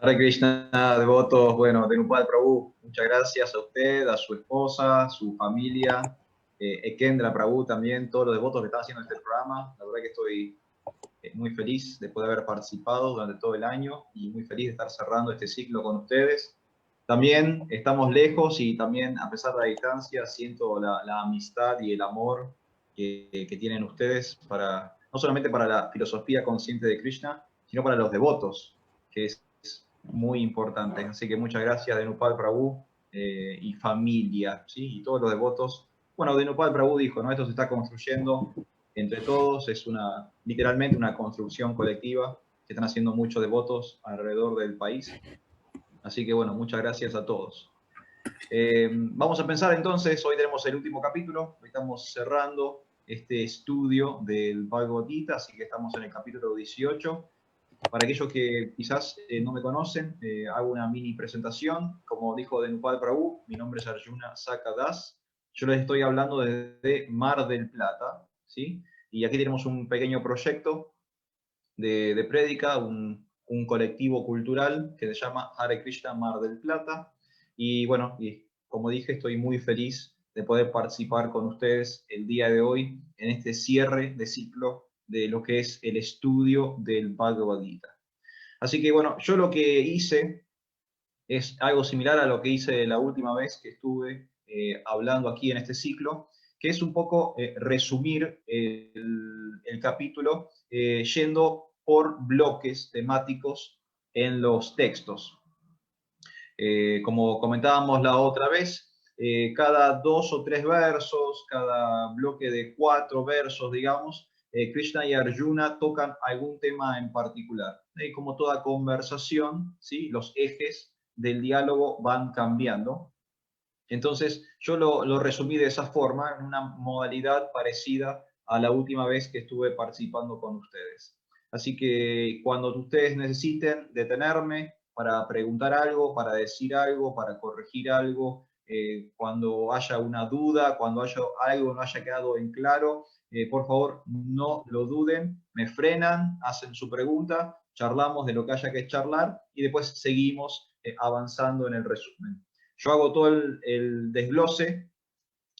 Hare Krishna, devotos, bueno, Dhenupal Prabhu, muchas gracias a usted, a su esposa, su familia, Ekendra Prabhu también, todos los devotos que están haciendo este programa. La verdad que estoy muy feliz de poder haber participado durante todo el año y muy feliz de estar cerrando este ciclo con ustedes. También estamos lejos y también a pesar de la distancia siento la amistad y el amor que tienen ustedes para, no solamente para la filosofía consciente de Krishna, sino para los devotos, que es muy importante. Así que muchas gracias, Dhenupal Prabhu y familia, ¿sí? Y todos los devotos. Bueno, Dhenupal Prabhu dijo, ¿no? Esto se está construyendo entre todos, es literalmente una construcción colectiva que están haciendo muchos devotos alrededor del país. Así que bueno, muchas gracias a todos. Vamos a pensar entonces, hoy tenemos el último capítulo, hoy estamos cerrando este estudio del Bhagavad Gita, así que estamos en el capítulo 18. Para aquellos que quizás no me conocen, hago una mini presentación. Como dijo Dhenupal Prabhu, mi nombre es Arjuna Sakadas. Yo les estoy hablando desde Mar del Plata, ¿sí? Y aquí tenemos un pequeño proyecto de prédica, un colectivo cultural que se llama Hare Krishna Mar del Plata. Y bueno, y como dije, estoy muy feliz de poder participar con ustedes el día de hoy en este cierre de ciclo de lo que es el estudio del Bhagavad Gita. Así que bueno, yo lo que hice es algo similar a lo que hice la última vez que estuve hablando aquí en este ciclo, que es un poco resumir el capítulo yendo por bloques temáticos en los textos. Como comentábamos la otra vez, cada 2 o 3 versos, cada bloque de 4 versos, digamos, Krishna y Arjuna tocan algún tema en particular. Como toda conversación, ¿sí? Los ejes del diálogo van cambiando. Entonces, yo lo resumí de esa forma, en una modalidad parecida a la última vez que estuve participando con ustedes. Así que cuando ustedes necesiten detenerme para preguntar algo, para decir algo, para corregir algo, cuando haya una duda, cuando haya algo no haya quedado en claro, por favor no lo duden, me frenan, hacen su pregunta, charlamos de lo que haya que charlar y después seguimos avanzando en el resumen. Yo hago todo el desglose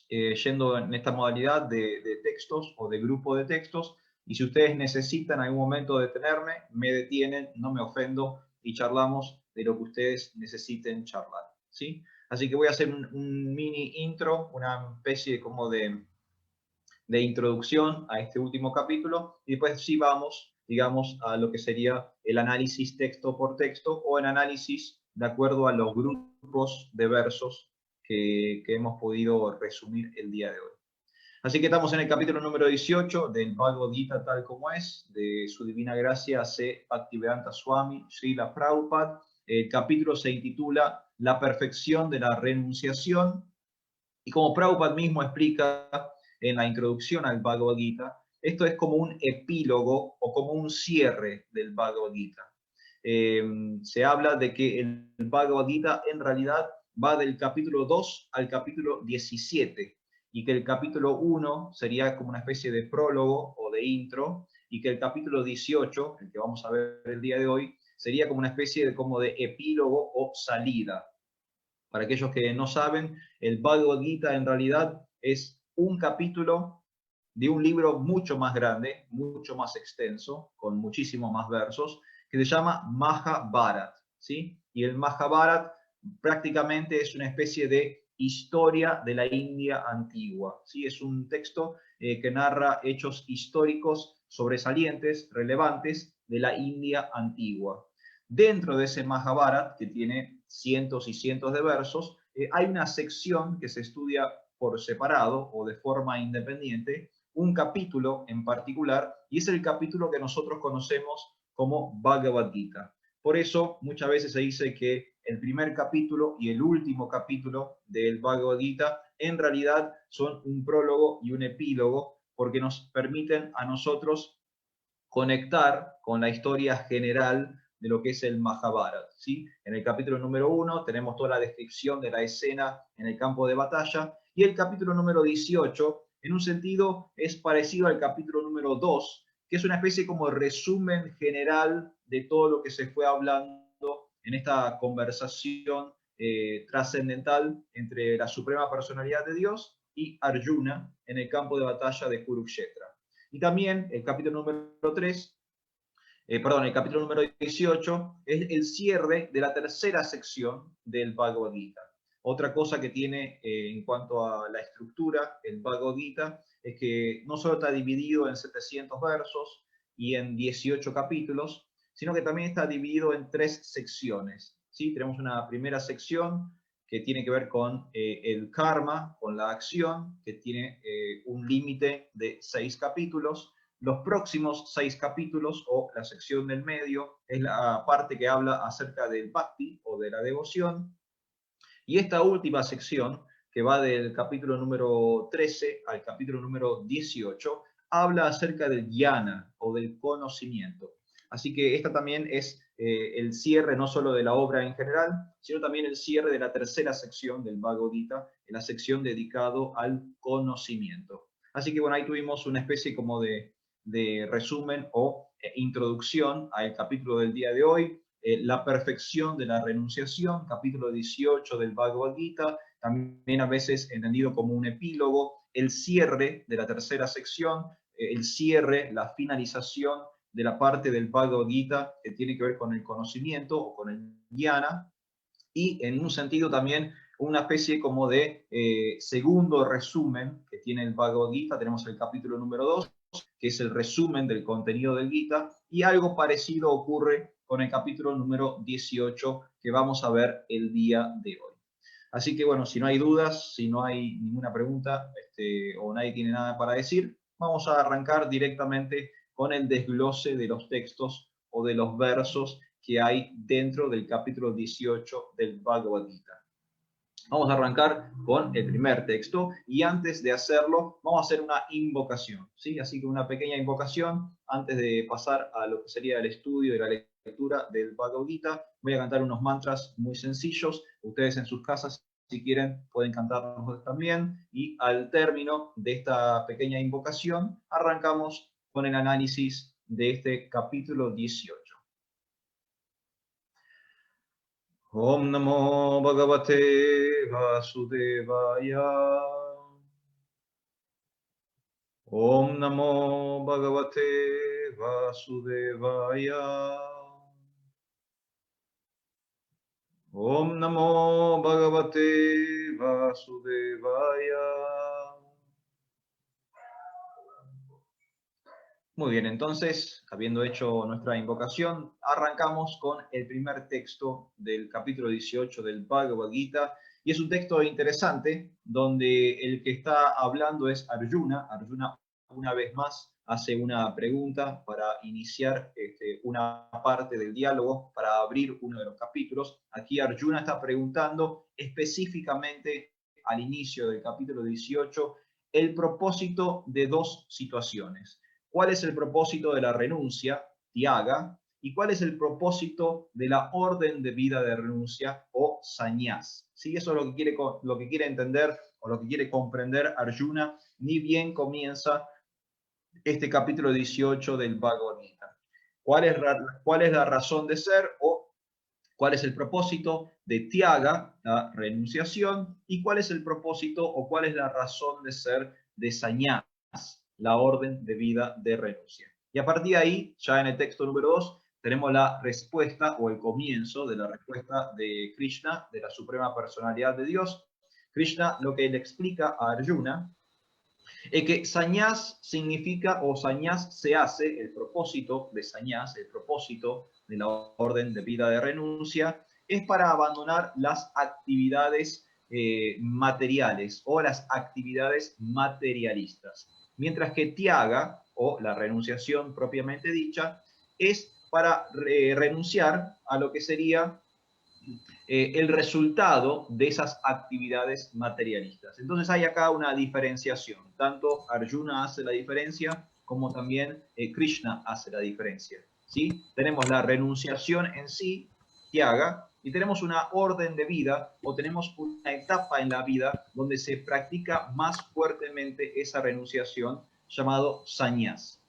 yendo en esta modalidad de textos o de grupo de textos, y si ustedes necesitan en algún momento detenerme, me detienen, no me ofendo y charlamos de lo que ustedes necesiten charlar, ¿sí? Así que voy a hacer un mini intro, una especie como de introducción a este último capítulo, y después sí vamos, digamos, a lo que sería el análisis texto por texto o el análisis de acuerdo a los grupos de versos que hemos podido resumir el día de hoy. Así que estamos en el capítulo número 18 del Bhagavad Gita tal como es, de su divina gracia C. Bhaktivedanta Swami, Srila Prabhupada. El capítulo se intitula La perfección de la renunciación, y como Prabhupada mismo explica en la introducción al Bhagavad Gita, esto es como un epílogo o como un cierre del Bhagavad Gita. Se habla de que el Bhagavad Gita en realidad va del capítulo 2 al capítulo 17, y que el capítulo 1 sería como una especie de prólogo o de intro, y que el capítulo 18, el que vamos a ver el día de hoy, sería como una especie como de epílogo o salida. Para aquellos que no saben, el Bhagavad Gita en realidad es un capítulo de un libro mucho más grande, mucho más extenso, con muchísimos más versos, que se llama Mahabharata, ¿sí? Y el Mahabharata prácticamente es una especie de historia de la India antigua, ¿sí? Es un texto que narra hechos históricos sobresalientes, relevantes de la India antigua. Dentro de ese Mahabharata, que tiene cientos y cientos de versos, hay una sección que se estudia por separado o de forma independiente, un capítulo en particular, y es el capítulo que nosotros conocemos como Bhagavad Gita. Por eso muchas veces se dice que el primer capítulo y el último capítulo del Bhagavad Gita en realidad son un prólogo y un epílogo, porque nos permiten a nosotros conectar con la historia general de lo que es el Mahabharata, ¿sí? En el capítulo número 1 tenemos toda la descripción de la escena en el campo de batalla, y el capítulo número 18, en un sentido, es parecido al capítulo número 2, que es una especie como resumen general de todo lo que se fue hablando en esta conversación trascendental entre la suprema personalidad de Dios y Arjuna en el campo de batalla de Kurukshetra. Y también el capítulo número 3, el capítulo número 18 es el cierre de la tercera sección del Bhagavad Gita. Otra cosa que tiene en cuanto a la estructura, el Bhagavad Gita, es que no solo está dividido en 700 versos y en 18 capítulos, sino que también está dividido en 3 secciones. ¿Sí? Tenemos una primera sección que tiene que ver con el karma, con la acción, que tiene un límite de 6 capítulos. Los próximos 6 capítulos, o la sección del medio, es la parte que habla acerca del bhakti, o de la devoción. Y esta última sección, que va del capítulo número 13 al capítulo número 18, habla acerca del jnana, o del conocimiento. Así que esta también es el cierre no solo de la obra en general, sino también el cierre de la tercera sección del Bhagavad Gita, en la sección dedicado al conocimiento. Así que bueno, ahí tuvimos una especie como de resumen o introducción al capítulo del día de hoy. La perfección de la renunciación, capítulo 18 del Bhagavad Gita, también a veces entendido como un epílogo, el cierre de la tercera sección, el cierre, la finalización de la parte del Bhagavad Gita que tiene que ver con el conocimiento o con el jnana, y en un sentido también una especie como de segundo resumen que tiene el Bhagavad Gita. Tenemos el capítulo número 2, que es el resumen del contenido del Gita, y algo parecido ocurre con el capítulo número 18 que vamos a ver el día de hoy. Así que bueno, si no hay dudas, si no hay ninguna pregunta o nadie tiene nada para decir, vamos a arrancar directamente con el desglose de los textos o de los versos que hay dentro del capítulo 18 del Bhagavad Gita. Vamos a arrancar con el primer texto, y antes de hacerlo vamos a hacer una invocación, ¿sí? Así que una pequeña invocación antes de pasar a lo que sería el estudio y la lectura del Bhagavad Gita. Voy a cantar unos mantras muy sencillos. Ustedes en sus casas, si quieren, pueden cantarlos también, y al término de esta pequeña invocación arrancamos con el análisis de este capítulo 18. Om Namo Bhagavate Vasudevaya. Om Namo Bhagavate Vasudevaya. Om Namo Bhagavate Vasudevaya. Muy bien, entonces, habiendo hecho nuestra invocación, arrancamos con el primer texto del capítulo 18 del Bhagavad Gita, y es un texto interesante, donde el que está hablando es Arjuna. Arjuna, una vez más, hace una pregunta para iniciar una parte del diálogo, para abrir uno de los capítulos. Aquí Arjuna está preguntando específicamente al inicio del capítulo 18 el propósito de 2 situaciones. ¿Cuál es el propósito de la renuncia, Tyaga? ¿Y cuál es el propósito de la orden de vida de renuncia, o sannyas? ¿Sí? Eso es lo que quiere entender, o lo que quiere comprender Arjuna, ni bien comienza este capítulo 18 del Bhagavad Gita. ¿Cuál es la razón de ser, o cuál es el propósito de Tyaga, la renunciación, y cuál es el propósito o cuál es la razón de ser de sannyas, la orden de vida de renuncia? Y a partir de ahí, ya en el texto número 2, tenemos la respuesta, o el comienzo de la respuesta de Krishna, de la suprema personalidad de Dios. Krishna lo que le explica a Arjuna es que sannyas significa, o sannyas se hace, el propósito de sannyas, el propósito de la orden de vida de renuncia, es para abandonar las actividades materiales, o las actividades materialistas. Mientras que tyaga, o la renunciación propiamente dicha, es para renunciar a lo que sería el resultado de esas actividades materialistas. Entonces hay acá una diferenciación. Tanto Arjuna hace la diferencia, como también Krishna hace la diferencia. ¿Sí? Tenemos la renunciación en sí, tyaga, y tenemos una orden de vida, o tenemos una etapa en la vida donde se practica más fuertemente esa renunciación, llamado sannyas.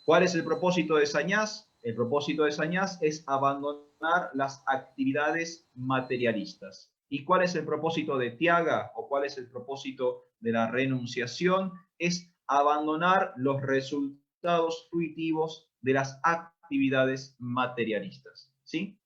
¿Cuál es el propósito de sannyas? El propósito de sannyas es abandonar las actividades materialistas. ¿Y cuál es el propósito de Tyaga o cuál es el propósito de la renunciación? Es abandonar los resultados fruitivos de las actividades materialistas, ¿sí?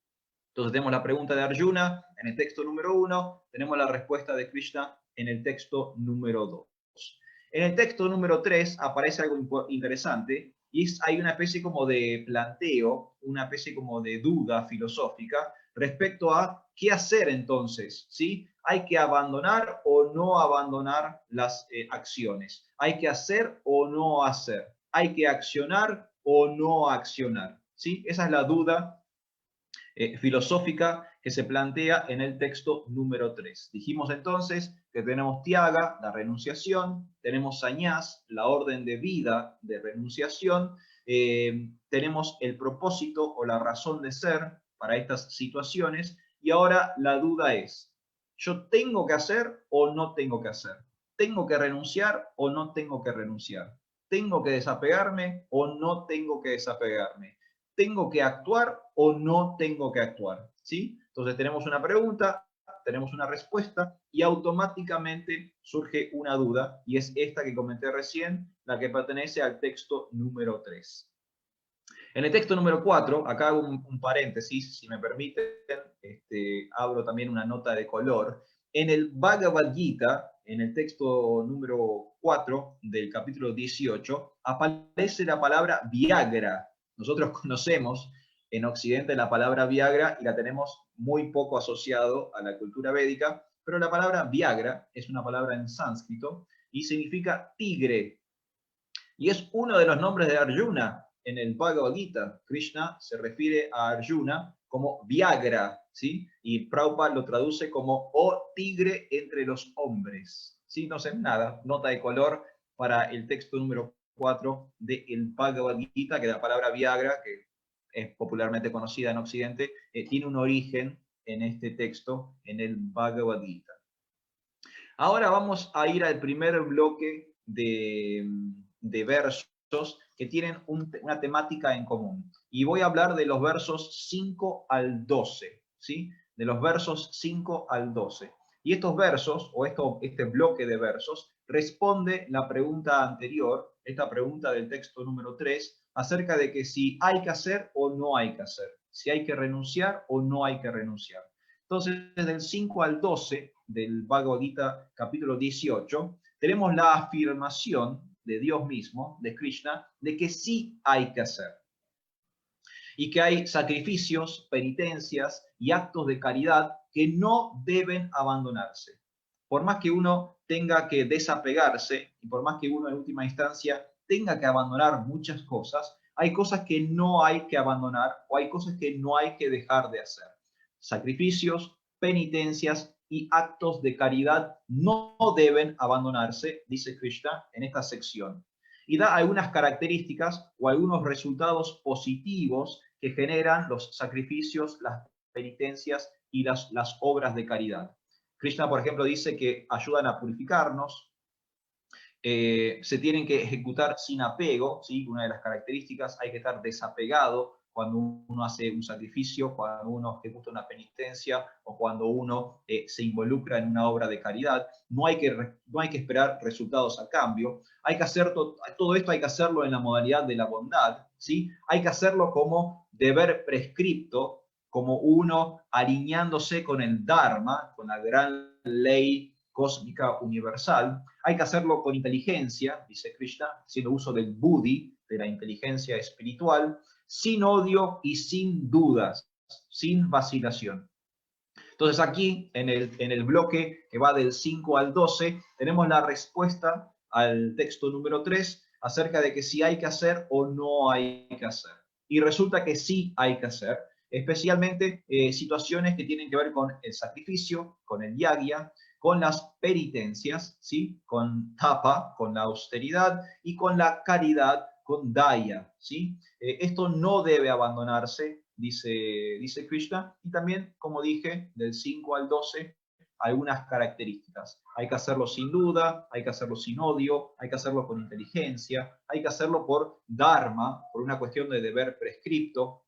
Entonces tenemos la pregunta de Arjuna en el texto número 1, tenemos la respuesta de Krishna en el texto número 2. En el texto número 3 aparece algo interesante y hay una especie como de planteo, una especie como de duda filosófica respecto a qué hacer entonces, ¿sí? ¿Hay que abandonar o no abandonar las acciones? ¿Hay que hacer o no hacer? ¿Hay que accionar o no accionar? ¿Sí? Esa es la duda filosófica que se plantea en el texto número 3. Dijimos entonces que tenemos Tyaga, la renunciación, tenemos Sañás, la orden de vida de renunciación, tenemos el propósito o la razón de ser para estas situaciones, y ahora la duda es, ¿yo tengo que hacer o no tengo que hacer? ¿Tengo que renunciar o no tengo que renunciar? ¿Tengo que desapegarme o no tengo que desapegarme? ¿Tengo que actuar o no tengo que actuar? ¿Sí? Entonces tenemos una pregunta, tenemos una respuesta y automáticamente surge una duda y es esta que comenté recién, la que pertenece al texto número 3. En el texto número 4, acá hago un paréntesis, si me permiten, abro también una nota de color. En el Bhagavad Gita, en el texto número 4 del capítulo 18, aparece la palabra Viagra. Nosotros conocemos en Occidente la palabra Viagra y la tenemos muy poco asociado a la cultura védica, pero la palabra Viagra es una palabra en sánscrito y significa tigre. Y es uno de los nombres de Arjuna en el Bhagavad Gita. Krishna se refiere a Arjuna como Viagra, ¿sí? Y Prabhupada lo traduce como "oh tigre entre los hombres". ¿Sí? No sé, nada, nota de color para el texto número 4 del Bhagavad Gita, que la palabra Viagra, que es popularmente conocida en Occidente, tiene un origen en este texto, en el Bhagavad Gita. Ahora vamos a ir al primer bloque de versos que tienen una temática en común. Y voy a hablar de los versos 5 al 12, ¿sí? De los versos 5 al 12. Y estos versos, o este bloque de versos, responde la pregunta anterior, esta pregunta del texto número 3, acerca de que si hay que hacer o no hay que hacer, si hay que renunciar o no hay que renunciar. Entonces, del 5 al 12 del Bhagavad Gita capítulo 18, tenemos la afirmación de Dios mismo, de Krishna, de que sí hay que hacer. Y que hay sacrificios, penitencias y actos de caridad que no deben abandonarse. Por más que uno tenga que desapegarse y por más que uno en última instancia tenga que abandonar muchas cosas, hay cosas que no hay que abandonar o hay cosas que no hay que dejar de hacer. Sacrificios, penitencias y actos de caridad no deben abandonarse, dice Krishna en esta sección. Y da algunas características o algunos resultados positivos que generan los sacrificios, las penitencias y las obras de caridad. Krishna, por ejemplo, dice que ayudan a purificarnos, se tienen que ejecutar sin apego, ¿sí? Una de las características, hay que estar desapegado cuando uno hace un sacrificio, cuando uno ejecuta una penitencia o cuando uno se involucra en una obra de caridad. No hay que esperar resultados a cambio. Hay que hacer todo esto, hay que hacerlo en la modalidad de la bondad, ¿sí? Hay que hacerlo como deber prescripto, como uno alineándose con el Dharma, con la gran ley cósmica universal. Hay que hacerlo con inteligencia, dice Krishna, haciendo uso del buddhi, de la inteligencia espiritual, sin odio y sin dudas, sin vacilación. Entonces aquí, en el bloque que va del 5 al 12, tenemos la respuesta al texto número 3 acerca de que si hay que hacer o no hay que hacer. Y resulta que sí hay que hacer, especialmente situaciones que tienen que ver con el sacrificio, con el yagya, con las penitencias, ¿sí? Con tapa, con la austeridad, y con la caridad, con daya, ¿sí? Esto no debe abandonarse, dice Krishna, y también, como dije, del 5 al 12, algunas características. Hay que hacerlo sin duda, hay que hacerlo sin odio, hay que hacerlo con inteligencia, hay que hacerlo por dharma, por una cuestión de deber prescripto,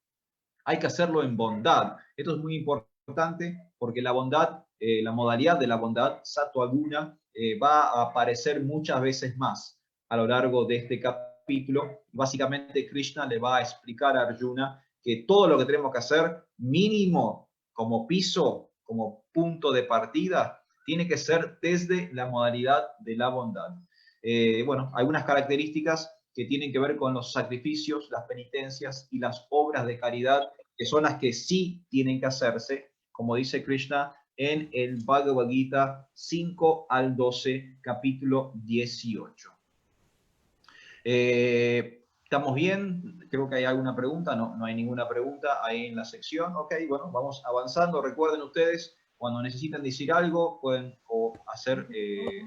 hay que hacerlo en bondad. Esto es muy importante porque la bondad, la modalidad de la bondad, sattva guna, va a aparecer muchas veces más a lo largo de este capítulo. Básicamente Krishna le va a explicar a Arjuna que todo lo que tenemos que hacer, mínimo como piso, como punto de partida, tiene que ser desde la modalidad de la bondad. Bueno, algunas características que tienen que ver con los sacrificios, las penitencias y las obras de caridad, que son las que sí tienen que hacerse, como dice Krishna en el Bhagavad Gita 5 al 12, capítulo 18. ¿Estamos bien? Creo que hay alguna pregunta. No, no hay ninguna pregunta ahí en la sección. Ok, bueno, vamos avanzando. Recuerden ustedes, cuando necesiten decir algo, pueden o hacer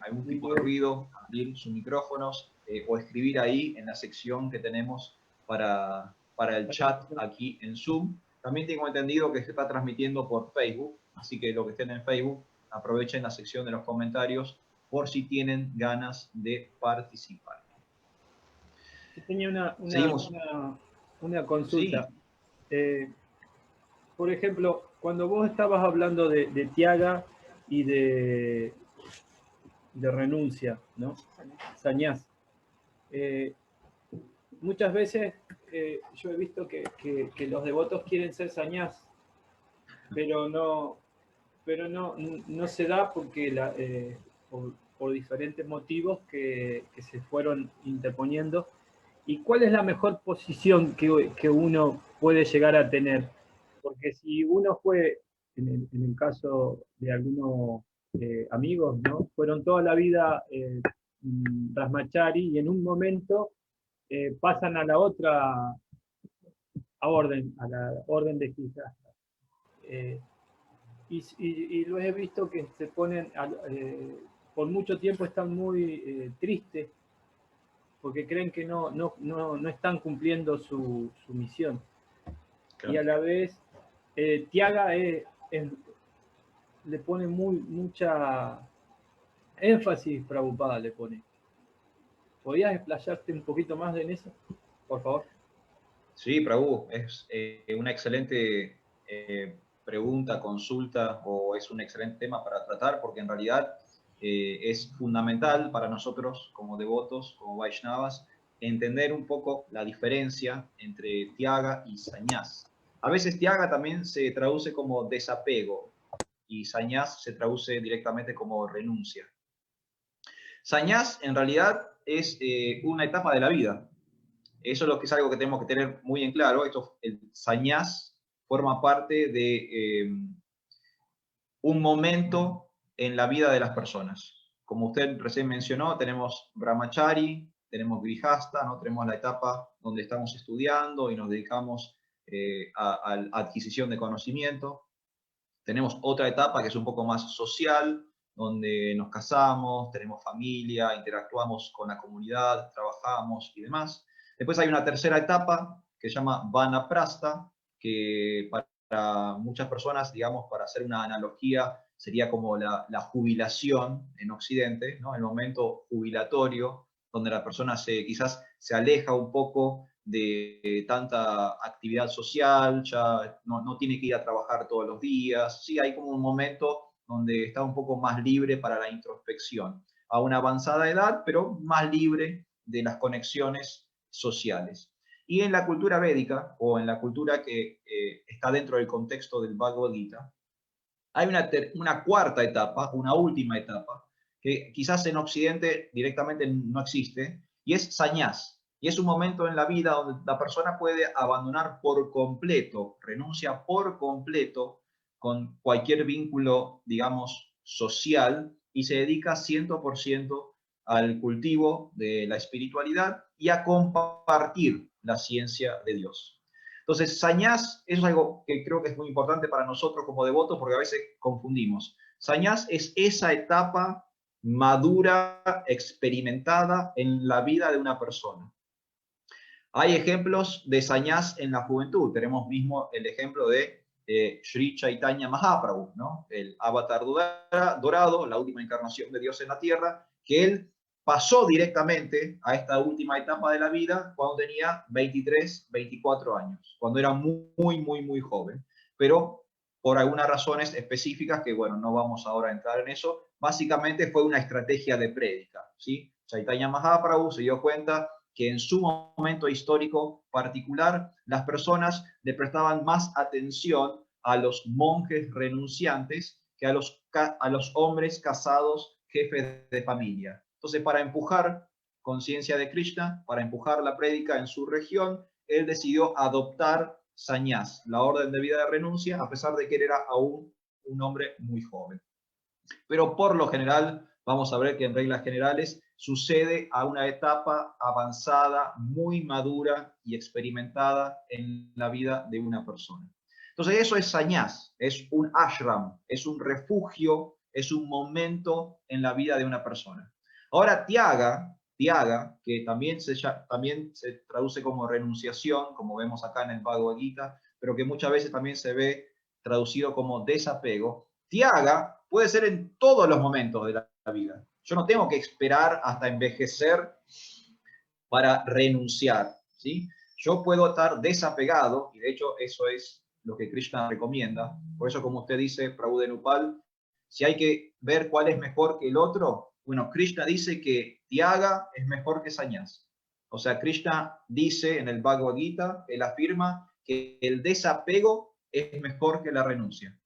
algún tipo de ruido, abrir sus micrófonos o escribir ahí en la sección que tenemos para el chat aquí en Zoom. También tengo entendido que se está transmitiendo por Facebook, así que los que estén en Facebook, aprovechen la sección de los comentarios por si tienen ganas de participar. Yo tenía Seguimos. una consulta. Sí. Por ejemplo, cuando vos estabas hablando de Tyaga y de renuncia, ¿no? Sañás. Muchas veces yo he visto que los devotos quieren ser sañás, pero no se da porque por diferentes motivos que se fueron interponiendo. ¿Y cuál es la mejor posición que uno puede llegar a tener? Porque si uno fue, en el caso de algunos amigos, ¿no? Fueron toda la vida brahmachari y en un momento pasan a la otra orden, a la orden de Grijastha. Y los he visto que se ponen, por mucho tiempo están muy tristes porque creen que no están cumpliendo su misión. Claro. Y a la vez, Tyaga le pone mucha énfasis, Prabhupada le pone. ¿Podrías explayarte un poquito más en eso, por favor? Sí, Prabhu, es una excelente pregunta, consulta, o es un excelente tema para tratar, porque en realidad es fundamental para nosotros como devotos, como Vaishnavas, entender un poco la diferencia entre Tyaga y Sañás. A veces Tyaga también se traduce como desapego y Sañás se traduce directamente como renuncia. Sañás en realidad es una etapa de la vida. Eso es lo que es algo que tenemos que tener muy en claro. Esto, el sañás forma parte de un momento en la vida de las personas. Como usted recién mencionó, tenemos brahmachari, tenemos grihasta, ¿no? Tenemos la etapa donde estamos estudiando y nos dedicamos a la adquisición de conocimiento. Tenemos otra etapa que es un poco más social, donde nos casamos, tenemos familia, interactuamos con la comunidad, trabajamos y demás. Después hay una tercera etapa que se llama vanaprastha, que para muchas personas, digamos, para hacer una analogía, sería como la jubilación en Occidente, ¿no? El momento jubilatorio, donde la persona quizás se aleja un poco de tanta actividad social, ya no tiene que ir a trabajar todos los días. Sí, hay como un momento donde está un poco más libre para la introspección, a una avanzada edad, pero más libre de las conexiones sociales. Y en la cultura védica, o en la cultura que está dentro del contexto del Bhagavad Gita, hay una cuarta etapa, una última etapa, que quizás en Occidente directamente no existe, y es sañás. Y es un momento en la vida donde la persona puede abandonar por completo, renuncia por completo con cualquier vínculo, digamos, social y se dedica 100% al cultivo de la espiritualidad y a compartir la ciencia de Dios. Entonces, sañás, eso es algo que creo que es muy importante para nosotros como devotos porque a veces confundimos. Sañás es esa etapa madura, experimentada en la vida de una persona. Hay ejemplos de sañás en la juventud. Tenemos mismo el ejemplo de Sri Chaitanya Mahaprabhu, ¿no? El avatar dorado, la última encarnación de Dios en la tierra, que él pasó directamente a esta última etapa de la vida cuando tenía 23, 24 años, cuando era muy joven. Pero por algunas razones específicas que, bueno, no vamos ahora a entrar en eso, básicamente fue una estrategia de prédica, ¿sí? Chaitanya Mahaprabhu se dio cuenta que en su momento histórico particular, las personas le prestaban más atención a los monjes renunciantes que a los hombres casados, jefes de familia. Entonces, para empujar conciencia de Krishna, para empujar la prédica en su región, él decidió adoptar sannyas, la orden de vida de renuncia, a pesar de que él era aún un hombre muy joven. Pero por lo general, vamos a ver que en reglas generales sucede a una etapa avanzada, muy madura y experimentada en la vida de una persona. Entonces eso es sannyas, es un ashram, es un refugio, es un momento en la vida de una persona. Ahora tyaga, que también se traduce como renunciación, como vemos acá en el Bhagavad Gita, pero que muchas veces también se ve traducido como desapego. Tyaga puede ser en todos los momentos de la vida. Yo no tengo que esperar hasta envejecer para renunciar, ¿sí? Yo puedo estar desapegado, y de hecho eso es lo que Krishna recomienda. Por eso, como usted dice, Prabhu Denupal, si hay que ver cuál es mejor que el otro, bueno, Krishna dice que tyaga es mejor que sannyas. O sea, Krishna dice en el Bhagavad Gita, él afirma que el desapego es mejor que la renuncia.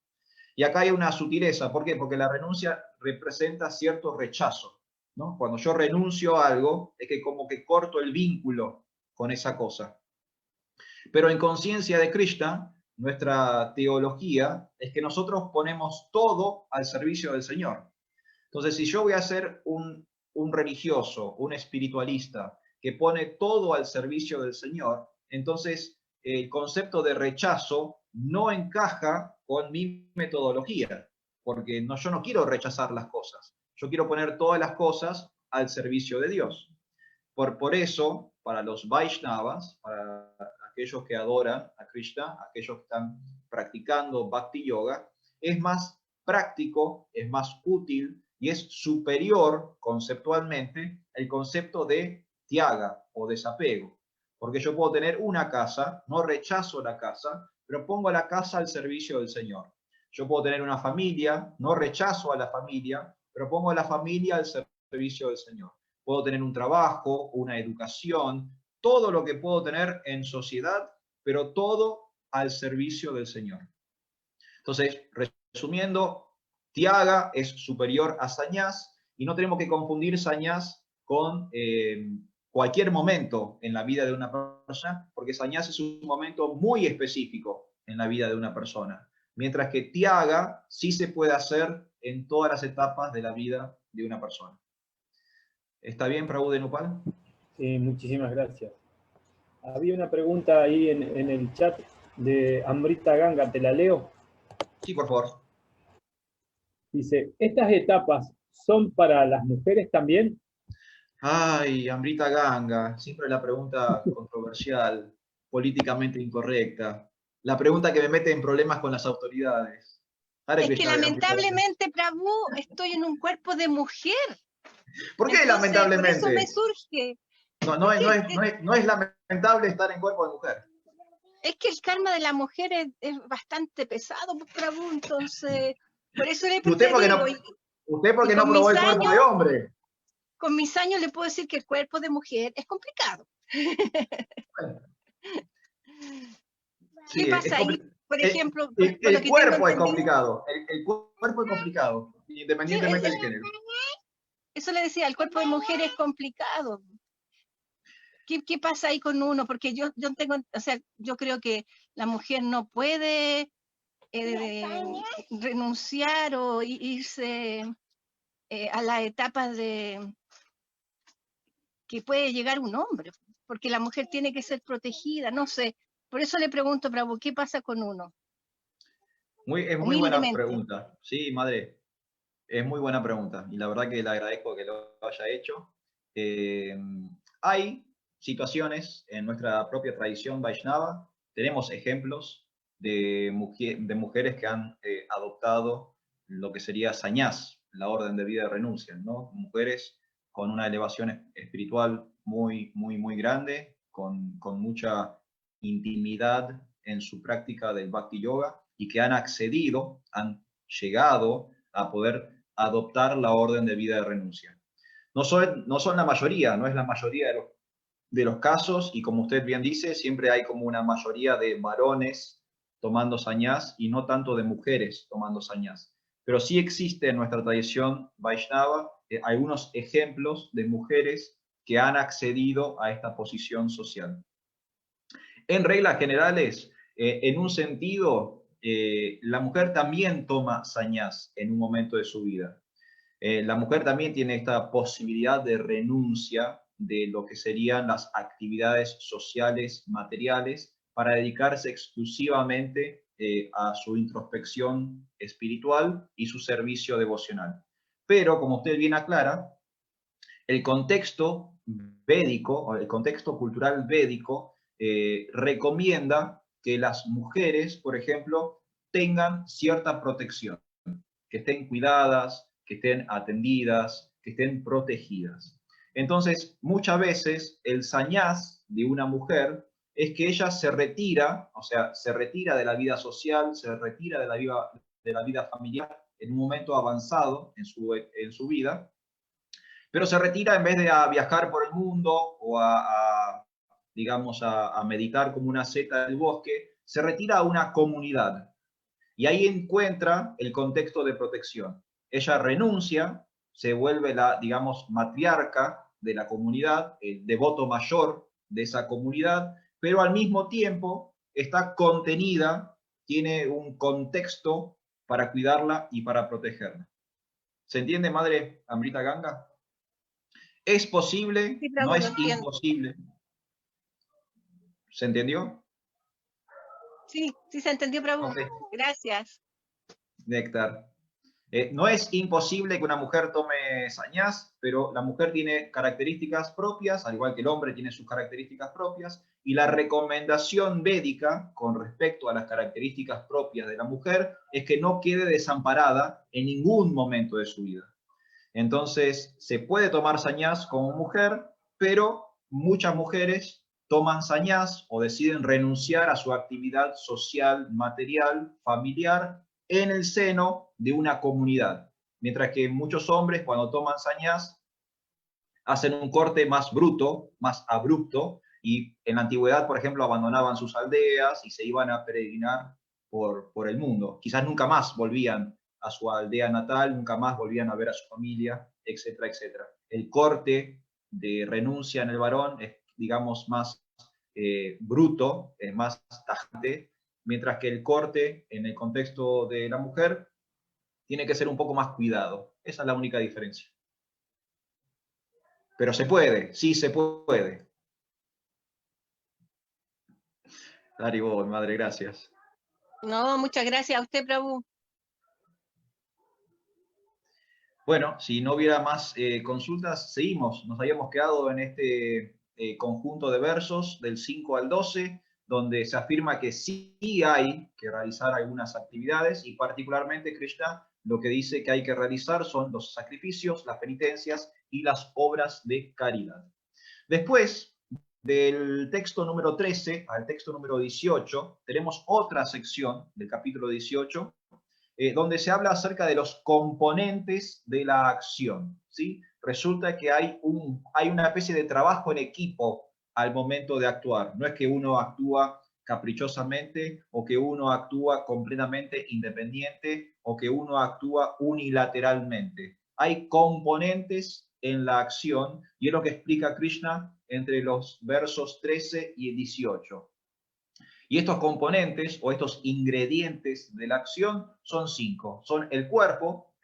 Y acá hay una sutileza, ¿por qué? Porque la renuncia representa cierto rechazo, ¿no? Cuando yo renuncio a algo, es que como que corto el vínculo con esa cosa. Pero en conciencia de Krishna, nuestra teología es que nosotros ponemos todo al servicio del Señor. Entonces, si yo voy a ser un religioso, un espiritualista, que pone todo al servicio del Señor, entonces el concepto de rechazo no encaja con mi metodología, porque no, yo no quiero rechazar las cosas, yo quiero poner todas las cosas al servicio de Dios. Por eso, para los Vaishnavas, para aquellos que adoran a Krishna, aquellos que están practicando Bhakti Yoga, es más práctico, es más útil y es superior conceptualmente el concepto de tyaga o desapego. Porque yo puedo tener una casa, no rechazo la casa, pero pongo la casa al servicio del Señor. Yo puedo tener una familia, no rechazo a la familia, pero pongo la familia al servicio del Señor. Puedo tener un trabajo, una educación, todo lo que puedo tener en sociedad, pero todo al servicio del Señor. Entonces, resumiendo, tyaga es superior a sannyas y no tenemos que confundir sannyas con cualquier momento en la vida de una persona, porque sannyas es un momento muy específico en la vida de una persona, mientras que tyaga sí se puede hacer en todas las etapas de la vida de una persona. ¿Está bien, Prabhu Denupal? Sí, muchísimas gracias. Había una pregunta ahí en el chat de Amrita Ganga, ¿te la leo? Sí, por favor. Dice, ¿estas etapas son para las mujeres también? Ay, Amrita Ganga, siempre la pregunta controversial, políticamente incorrecta, la pregunta que me mete en problemas con las autoridades. Hare Es que Krishna, Amrita Ganga. lamentablemente, Prabhu, estoy en un cuerpo de mujer. ¿Por qué Entonces, por eso me lamentablemente? surge. No es lamentable estar en cuerpo de mujer. Es que el karma de la mujer es bastante pesado, pues, Prabhu, entonces, por eso le Usted porque digo, no probó el cuerpo de hombre. Con mis años le puedo decir que el cuerpo de mujer es complicado. Bueno. ¿Qué Sí, pasa ahí? Por ejemplo, el cuerpo es complicado. El cuerpo es complicado, independientemente sí, del género. Eso le decía, el cuerpo de mujer es complicado. ¿Qué pasa ahí con uno? Porque yo tengo, o sea, yo creo que la mujer no puede renunciar o irse a las etapas de que puede llegar un hombre, porque la mujer tiene que ser protegida, no sé. Por eso le pregunto, Bravo, ¿qué pasa con uno? Es muy buena pregunta. Sí, madre, es muy buena pregunta. Y la verdad que le agradezco que lo haya hecho. Hay situaciones en nuestra propia tradición Vaishnava, tenemos ejemplos de mujeres que han adoptado lo que sería sannyas, la orden de vida de renuncia, ¿no? Mujeres con una elevación espiritual muy, muy, muy grande, con mucha intimidad en su práctica del Bhakti Yoga, y que han accedido, han llegado a poder adoptar la orden de vida de renuncia. No son la mayoría, no es la mayoría de los casos, y como usted bien dice, siempre hay como una mayoría de varones tomando sañás y no tanto de mujeres tomando sañás. Pero sí existe en nuestra tradición Vaishnava algunos ejemplos de mujeres que han accedido a esta posición social. En reglas generales, en un sentido, la mujer también toma sañás en un momento de su vida. La mujer también tiene esta posibilidad de renuncia de lo que serían las actividades sociales materiales para dedicarse exclusivamente a su introspección espiritual y su servicio devocional. Pero, como usted bien aclara, el contexto védico, o el contexto cultural védico, recomienda que las mujeres, por ejemplo, tengan cierta protección, que estén cuidadas, que estén atendidas, que estén protegidas. Entonces, muchas veces el sañás de una mujer es que ella se retira, o sea, se retira de la vida social, se retira de la vida familiar en un momento avanzado en su vida, pero se retira en vez de a viajar por el mundo o digamos, a meditar como una seta del bosque, se retira a una comunidad. Y ahí encuentra el contexto de protección. Ella renuncia, se vuelve la, digamos, matriarca de la comunidad, el devoto mayor de esa comunidad, pero al mismo tiempo está contenida, tiene un contexto para cuidarla y para protegerla. ¿Se entiende, Madre Amrita Ganga? Es posible, Sí, no Prabhu, lo es entiendo. imposible. ¿Se entendió? Sí, sí se entendió, Prabhu. Ok. Gracias. Néctar. No es imposible que una mujer tome sañás, pero la mujer tiene características propias, al igual que el hombre tiene sus características propias, y la recomendación védica con respecto a las características propias de la mujer es que no quede desamparada en ningún momento de su vida. Entonces, se puede tomar sañás como mujer, pero muchas mujeres toman sañás o deciden renunciar a su actividad social, material, familiar, en el seno de una comunidad. Mientras que muchos hombres, cuando toman sañás, hacen un corte más bruto, más abrupto, y en la antigüedad, por ejemplo, abandonaban sus aldeas y se iban a peregrinar por el mundo. Quizás nunca más volvían a su aldea natal, nunca más volvían a ver a su familia, etcétera, etcétera. El corte de renuncia en el varón es, digamos, más bruto, es más tajante, mientras que el corte en el contexto de la mujer tiene que ser un poco más cuidado. Esa es la única diferencia. Pero se puede, sí se puede. Haribol, madre, gracias. No, muchas gracias a usted, Prabhu. Bueno, si no hubiera más consultas, seguimos. Nos habíamos quedado en este conjunto de versos del 5 al 12, donde se afirma que sí hay que realizar algunas actividades, y particularmente Krishna lo que dice que hay que realizar son los sacrificios, las penitencias y las obras de caridad. Después, del texto número 13 al texto número 18, tenemos otra sección del capítulo 18, donde se habla acerca de los componentes de la acción, ¿sí? Resulta que hay una especie de trabajo en equipo al momento de actuar. No es que uno actúa caprichosamente o que uno actúa completamente independiente o que uno actúa unilateralmente. Hay componentes en la acción y es lo que explica Krishna entre los versos 13 y 18. Y estos componentes o estos ingredientes de la acción son 5. Son el cuerpo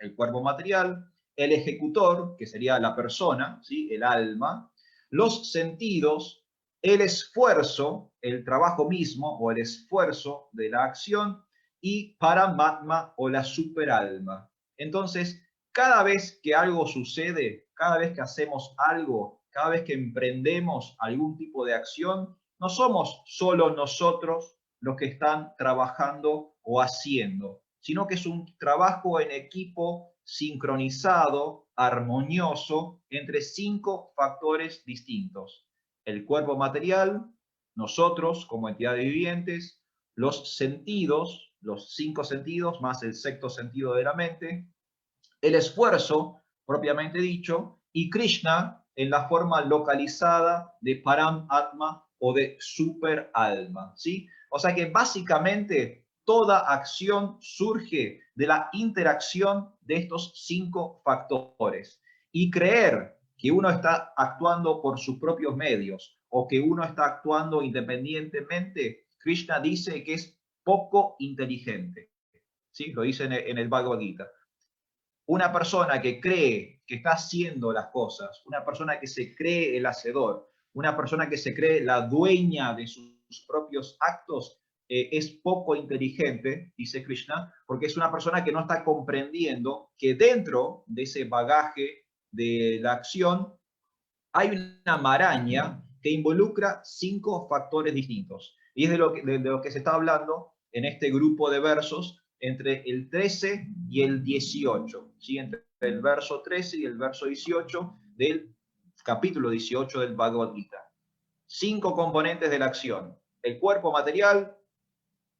material, el ejecutor, que sería la persona, ¿sí? El alma, los sentidos, el esfuerzo, el trabajo mismo o el esfuerzo de la acción, y Paramatma o la superalma. Entonces, cada vez que algo sucede, cada vez que hacemos algo, cada vez que emprendemos algún tipo de acción, no somos solo nosotros los que están trabajando o haciendo. sino que es un trabajo en equipo sincronizado, armonioso, entre 5 factores distintos. El cuerpo material, nosotros como entidades vivientes, los sentidos, los 5 sentidos, más el sexto sentido de la mente, el esfuerzo, propiamente dicho, y Krishna en la forma localizada de Param Atma o de super alma, ¿sí? O sea que básicamente toda acción surge de la interacción de estos 5 factores. Y creer que uno está actuando por sus propios medios o que uno está actuando independientemente, Krishna dice que es poco inteligente, ¿sí? Lo dice en el Bhagavad Gita. Una persona que cree que está haciendo las cosas, una persona que se cree el hacedor, una persona que se cree la dueña de sus propios actos, es poco inteligente, dice Krishna, porque es una persona que no está comprendiendo que dentro de ese bagaje de la acción hay una maraña que involucra 5 factores distintos. Y es de lo que se está hablando en este grupo de versos entre el 13 y el 18, ¿sí? Entre el verso 13 y el verso 18 del capítulo 18 del Bhagavad Gita. 5 componentes de la acción: el cuerpo material,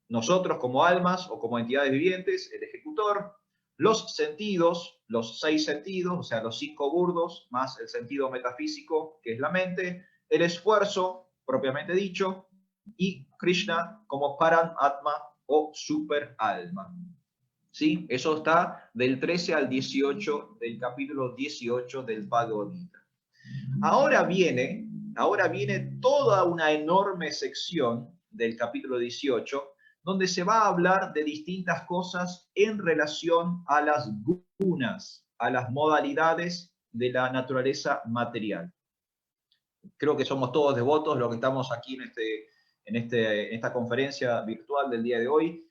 nosotros como almas o como entidades vivientes, el ejecutor, los sentidos, los 6 sentidos, o sea, los 5 burdos, más el sentido metafísico, que es la mente, el esfuerzo, propiamente dicho, y Krishna como Param Atma o super alma. ¿Sí? Eso está del 13 al 18 del capítulo 18 del Bhagavad Gita. Ahora viene toda una enorme sección del capítulo 18 donde se va a hablar de distintas cosas en relación a las gunas, a las modalidades de la naturaleza material. Creo que somos todos devotos los que estamos aquí en esta conferencia virtual del día de hoy.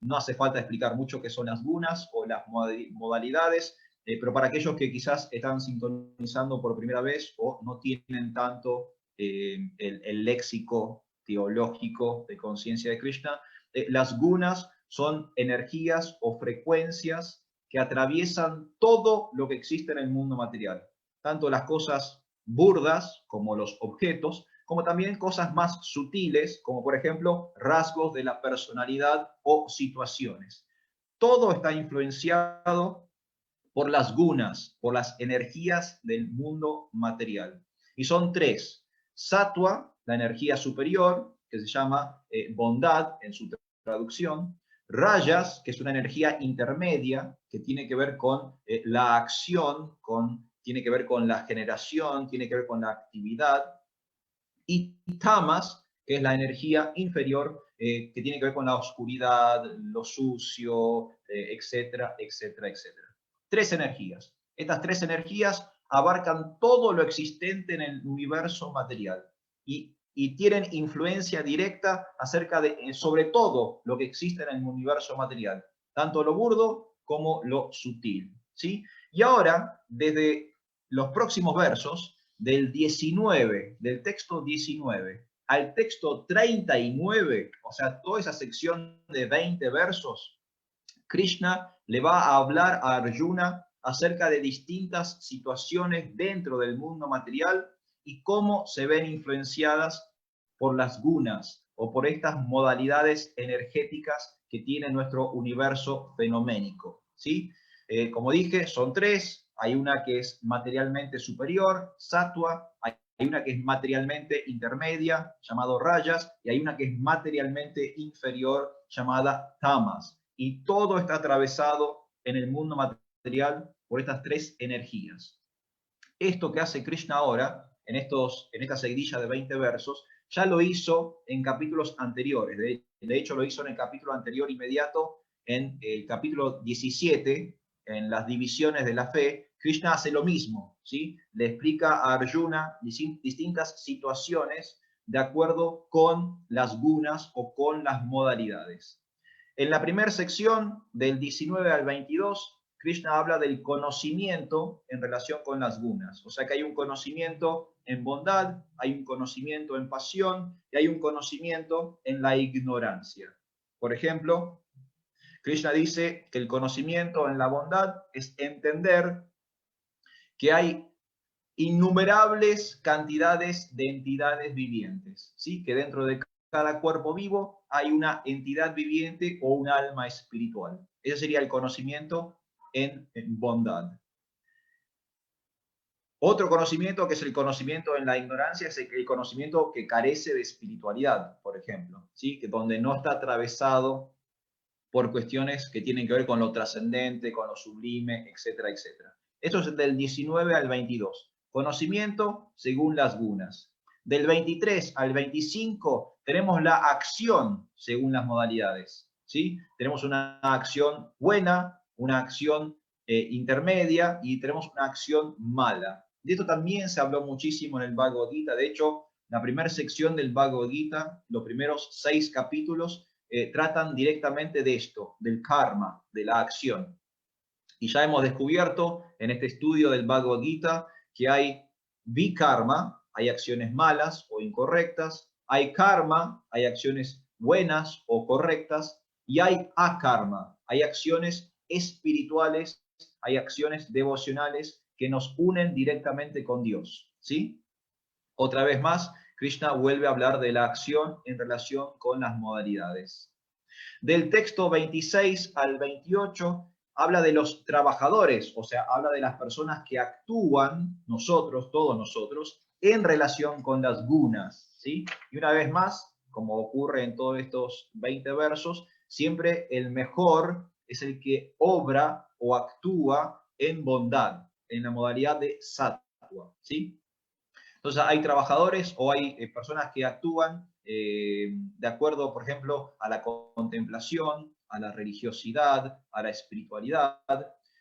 No hace falta explicar mucho qué son las gunas o las modalidades, pero para aquellos que quizás están sintonizando por primera vez o no tienen tanto el léxico teológico de conciencia de Krishna, las gunas son energías o frecuencias que atraviesan todo lo que existe en el mundo material, tanto las cosas burdas como los objetos, como también cosas más sutiles, como por ejemplo rasgos de la personalidad o situaciones. Todo está influenciado por las gunas, por las energías del mundo material. Y son 3. Sattva, la energía superior, que se llama bondad en su traducción. Rajas, que es una energía intermedia, que tiene que ver con la acción, tiene que ver con la generación, tiene que ver con la actividad. Y tamas, que es la energía inferior, que tiene que ver con la oscuridad, lo sucio, etcétera, etcétera, etcétera. 3 energías. Estas 3 energías abarcan todo lo existente en el universo material y tienen influencia directa acerca de, sobre todo, lo que existe en el universo material, tanto lo burdo como lo sutil, ¿sí? Y ahora, desde los próximos versos, del 19, del texto 19 al texto 39, o sea, toda esa sección de 20 versos, Krishna le va a hablar a Arjuna acerca de distintas situaciones dentro del mundo material y cómo se ven influenciadas por las gunas o por estas modalidades energéticas que tiene nuestro universo fenoménico, ¿sí? Como dije, son 3. Hay una que es materialmente superior, sattva, hay una que es materialmente intermedia, llamado rajas, y hay una que es materialmente inferior, llamada tamas. Y todo está atravesado en el mundo material por estas 3 energías. Esto que hace Krishna ahora, en esta seguidilla de 20 versos, ya lo hizo en capítulos anteriores. De hecho, lo hizo en el capítulo anterior inmediato, en el capítulo 17, en las divisiones de la fe. Krishna hace lo mismo, ¿sí? Le explica a Arjuna distintas situaciones de acuerdo con las gunas o con las modalidades. En la primera sección, del 19 al 22, Krishna habla del conocimiento en relación con las gunas. O sea que hay un conocimiento en bondad, hay un conocimiento en pasión y hay un conocimiento en la ignorancia. Por ejemplo, Krishna dice que el conocimiento en la bondad es entender que hay innumerables cantidades de entidades vivientes, ¿sí? Que dentro de cada cuerpo vivo hay una entidad viviente o un alma espiritual. Ese sería el conocimiento en bondad. Otro conocimiento, que es el conocimiento en la ignorancia, es el conocimiento que carece de espiritualidad, por ejemplo, ¿sí? Que donde no está atravesado por cuestiones que tienen que ver con lo trascendente, con lo sublime, etcétera, etcétera. Esto es del 19 al 22. Conocimiento según las gunas. Del 23 al 25 tenemos la acción según las modalidades, ¿sí? Tenemos una acción buena, una acción intermedia y tenemos una acción mala. De esto también se habló muchísimo en el Bhagavad Gita. De hecho, la primera sección del Bhagavad Gita, los primeros 6 capítulos, tratan directamente de esto, del karma, de la acción. Y ya hemos descubierto en este estudio del Bhagavad Gita que hay vikarma, hay acciones malas o incorrectas, hay karma, hay acciones buenas o correctas, y hay akarma, hay acciones espirituales, hay acciones devocionales que nos unen directamente con Dios, ¿sí? Otra vez más, Krishna vuelve a hablar de la acción en relación con las modalidades. Del texto 26 al 28 habla de los trabajadores, o sea, habla de las personas que actúan, nosotros, todos nosotros, en relación con las gunas, ¿sí? Y una vez más, como ocurre en todos estos 20 versos, siempre el mejor es el que obra o actúa en bondad, en la modalidad de sattva, ¿sí? Entonces hay trabajadores o hay personas que actúan de acuerdo, por ejemplo, a la contemplación, a la religiosidad, a la espiritualidad.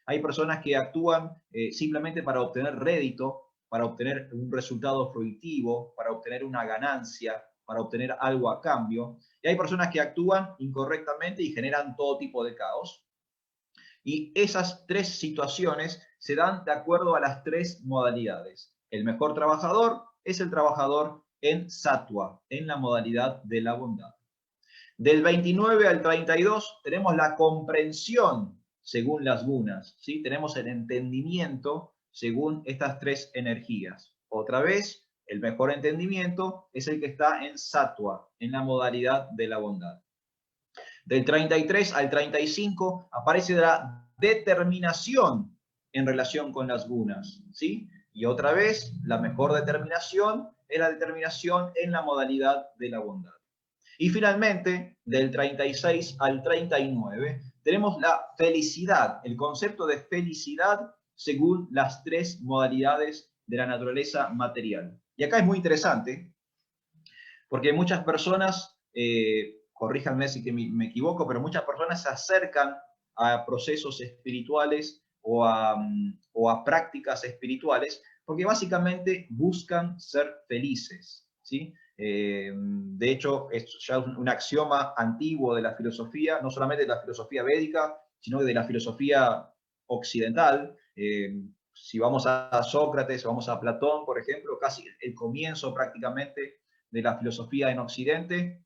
Hay personas que actúan simplemente para obtener rédito, para obtener un resultado fruitivo, para obtener una ganancia, para obtener algo a cambio. Y hay personas que actúan incorrectamente y generan todo tipo de caos. Y esas 3 situaciones se dan de acuerdo a las 3 modalidades. El mejor trabajador es el trabajador en sattva, en la modalidad de la bondad. Del 29 al 32 tenemos la comprensión según las gunas, ¿sí? Tenemos el entendimiento según estas 3 energías. Otra vez, el mejor entendimiento es el que está en sattva, en la modalidad de la bondad. Del 33 al 35 aparece la determinación en relación con las gunas, ¿sí? Y otra vez, la mejor determinación es la determinación en la modalidad de la bondad. Y finalmente, del 36 al 39, tenemos la felicidad, el concepto de felicidad según las 3 modalidades de la naturaleza material. Y acá es muy interesante, porque muchas personas, corríjanme si que me equivoco, pero muchas personas se acercan a procesos espirituales o a prácticas espirituales porque básicamente buscan ser felices, ¿sí? De hecho, es ya un axioma antiguo de la filosofía, no solamente de la filosofía védica, sino de la filosofía occidental. Si vamos a Sócrates, vamos a Platón, por ejemplo, casi el comienzo prácticamente de la filosofía en Occidente,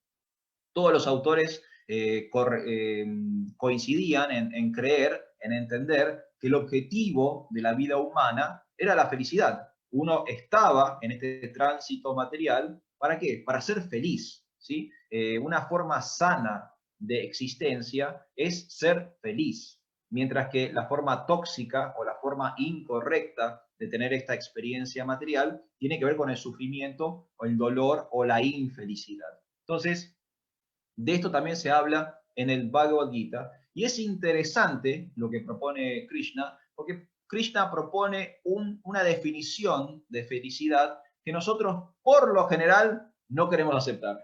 todos los autores coincidían en creer, en entender que el objetivo de la vida humana era la felicidad. Uno estaba en este tránsito material, ¿para qué? Para ser feliz, ¿sí? Una forma sana de existencia es ser feliz, mientras que la forma tóxica o la forma incorrecta de tener esta experiencia material tiene que ver con el sufrimiento o el dolor o la infelicidad. Entonces, de esto también se habla en el Bhagavad Gita, y es interesante lo que propone Krishna, porque Krishna propone una definición de felicidad que nosotros, por lo general, no queremos aceptar.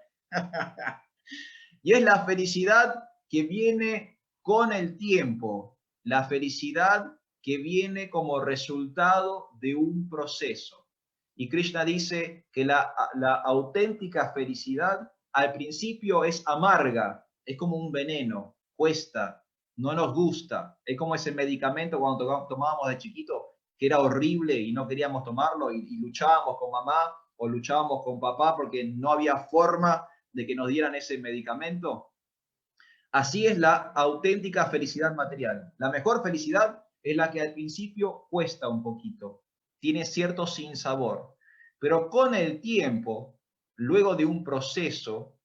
Y es la felicidad que viene con el tiempo, la felicidad que viene como resultado de un proceso. Y Krishna dice que la auténtica felicidad al principio es amarga, es como un veneno, cuesta, no nos gusta. Es como ese medicamento cuando tomábamos de chiquito, que era horrible y no queríamos tomarlo y luchábamos con mamá o luchábamos con papá porque no había forma de que nos dieran ese medicamento. Así es la auténtica felicidad material. La mejor felicidad es la que al principio cuesta un poquito, tiene cierto sinsabor, pero con el tiempo, luego de un proceso,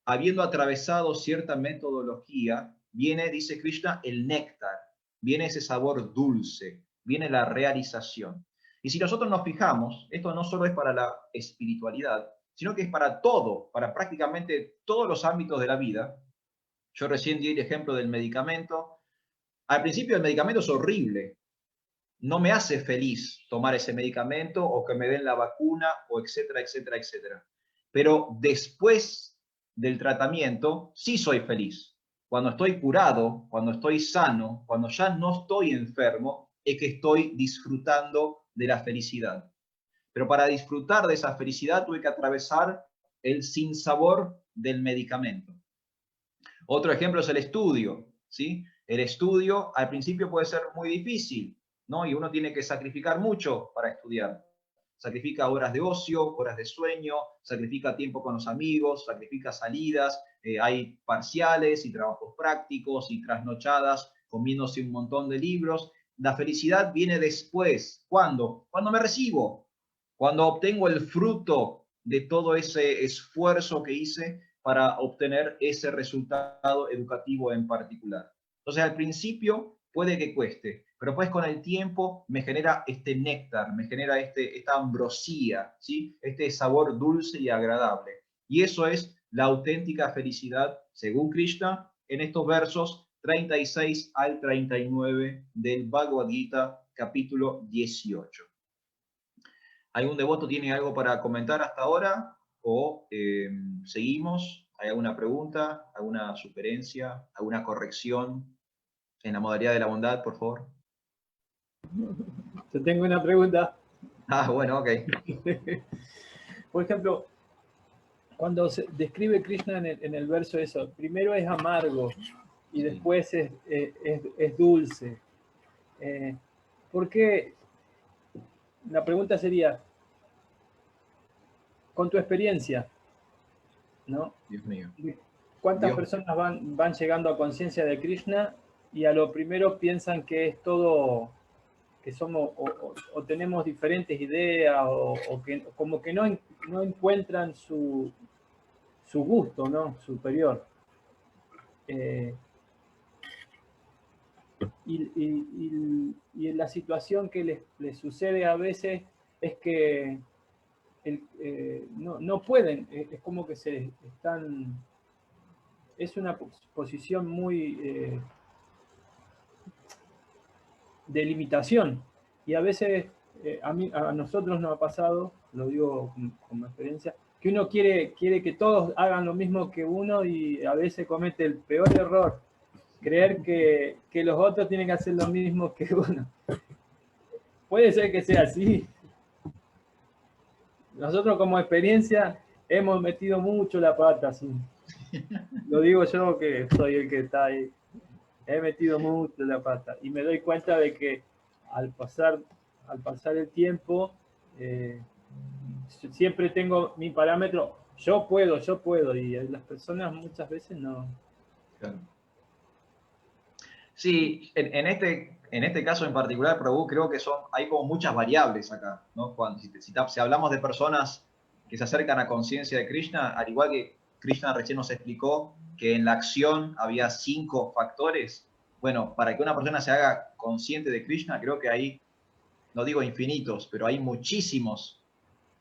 habiendo atravesado cierta metodología, viene, dice Krishna, el néctar, viene ese sabor dulce, viene la realización. Y si nosotros nos fijamos, esto no solo es para la espiritualidad, sino que es para todo, para prácticamente todos los ámbitos de la vida. Yo recién di el ejemplo del medicamento. Al principio el medicamento es horrible, no me hace feliz tomar ese medicamento o que me den la vacuna o etcétera, etcétera, etcétera. Pero después del tratamiento sí soy feliz. Cuando estoy curado, cuando estoy sano, cuando ya no estoy enfermo, es que estoy disfrutando de la felicidad. Pero para disfrutar de esa felicidad tuve que atravesar el sinsabor del medicamento. Otro ejemplo es el estudio, ¿sí? El estudio al principio puede ser muy difícil, ¿no? Y uno tiene que sacrificar mucho para estudiar. Sacrifica horas de ocio, horas de sueño, sacrifica tiempo con los amigos, sacrifica salidas, hay parciales y trabajos prácticos y trasnochadas comiéndose un montón de libros. La felicidad viene después. ¿Cuándo? Cuando me recibo, cuando obtengo el fruto de todo ese esfuerzo que hice para obtener ese resultado educativo en particular. Entonces, al principio puede que cueste, pero pues con el tiempo me genera este néctar, me genera esta ambrosía, ¿sí? Este sabor dulce y agradable. Y eso es la auténtica felicidad, según Krishna, en estos versos 36 al 39 del Bhagavad Gita, capítulo 18. ¿Algún devoto tiene algo para comentar hasta ahora? ¿O seguimos? ¿Hay alguna pregunta, alguna sugerencia, alguna corrección en la modalidad de la bondad, por favor? Yo tengo una pregunta. Ah, bueno, ok. Por ejemplo, cuando se describe Krishna en el verso eso, primero es amargo y después es dulce. ¿Por qué? La pregunta sería, con tu experiencia, ¿no? Dios mío. ¿Cuántas Dios. personas van llegando a conciencia de Krishna y a lo primero piensan que es todo, que somos o tenemos diferentes ideas o que como que no encuentran su gusto, ¿no? Superior. Y la situación que les sucede a veces es que no pueden, es como que se están, es una posición muy de limitación. Y a veces, a nosotros nos ha pasado, lo digo como experiencia, que uno quiere que todos hagan lo mismo que uno y a veces comete el peor error, creer que los otros tienen que hacer lo mismo que uno. Puede ser que sea así. Nosotros como experiencia hemos metido mucho la pata, así. Lo digo yo que soy el que está ahí. He metido mucho la pata y me doy cuenta de que al pasar el tiempo, siempre tengo mi parámetro, yo puedo, y las personas muchas veces no. Claro. Sí, en este caso en particular, Prabhu, creo que hay como muchas variables acá, ¿no? Si hablamos de personas que se acercan a conciencia de Krishna, al igual que Krishna recién nos explicó que en la acción había 5 factores, bueno, para que una persona se haga consciente de Krishna, creo que hay, no digo infinitos, pero hay muchísimos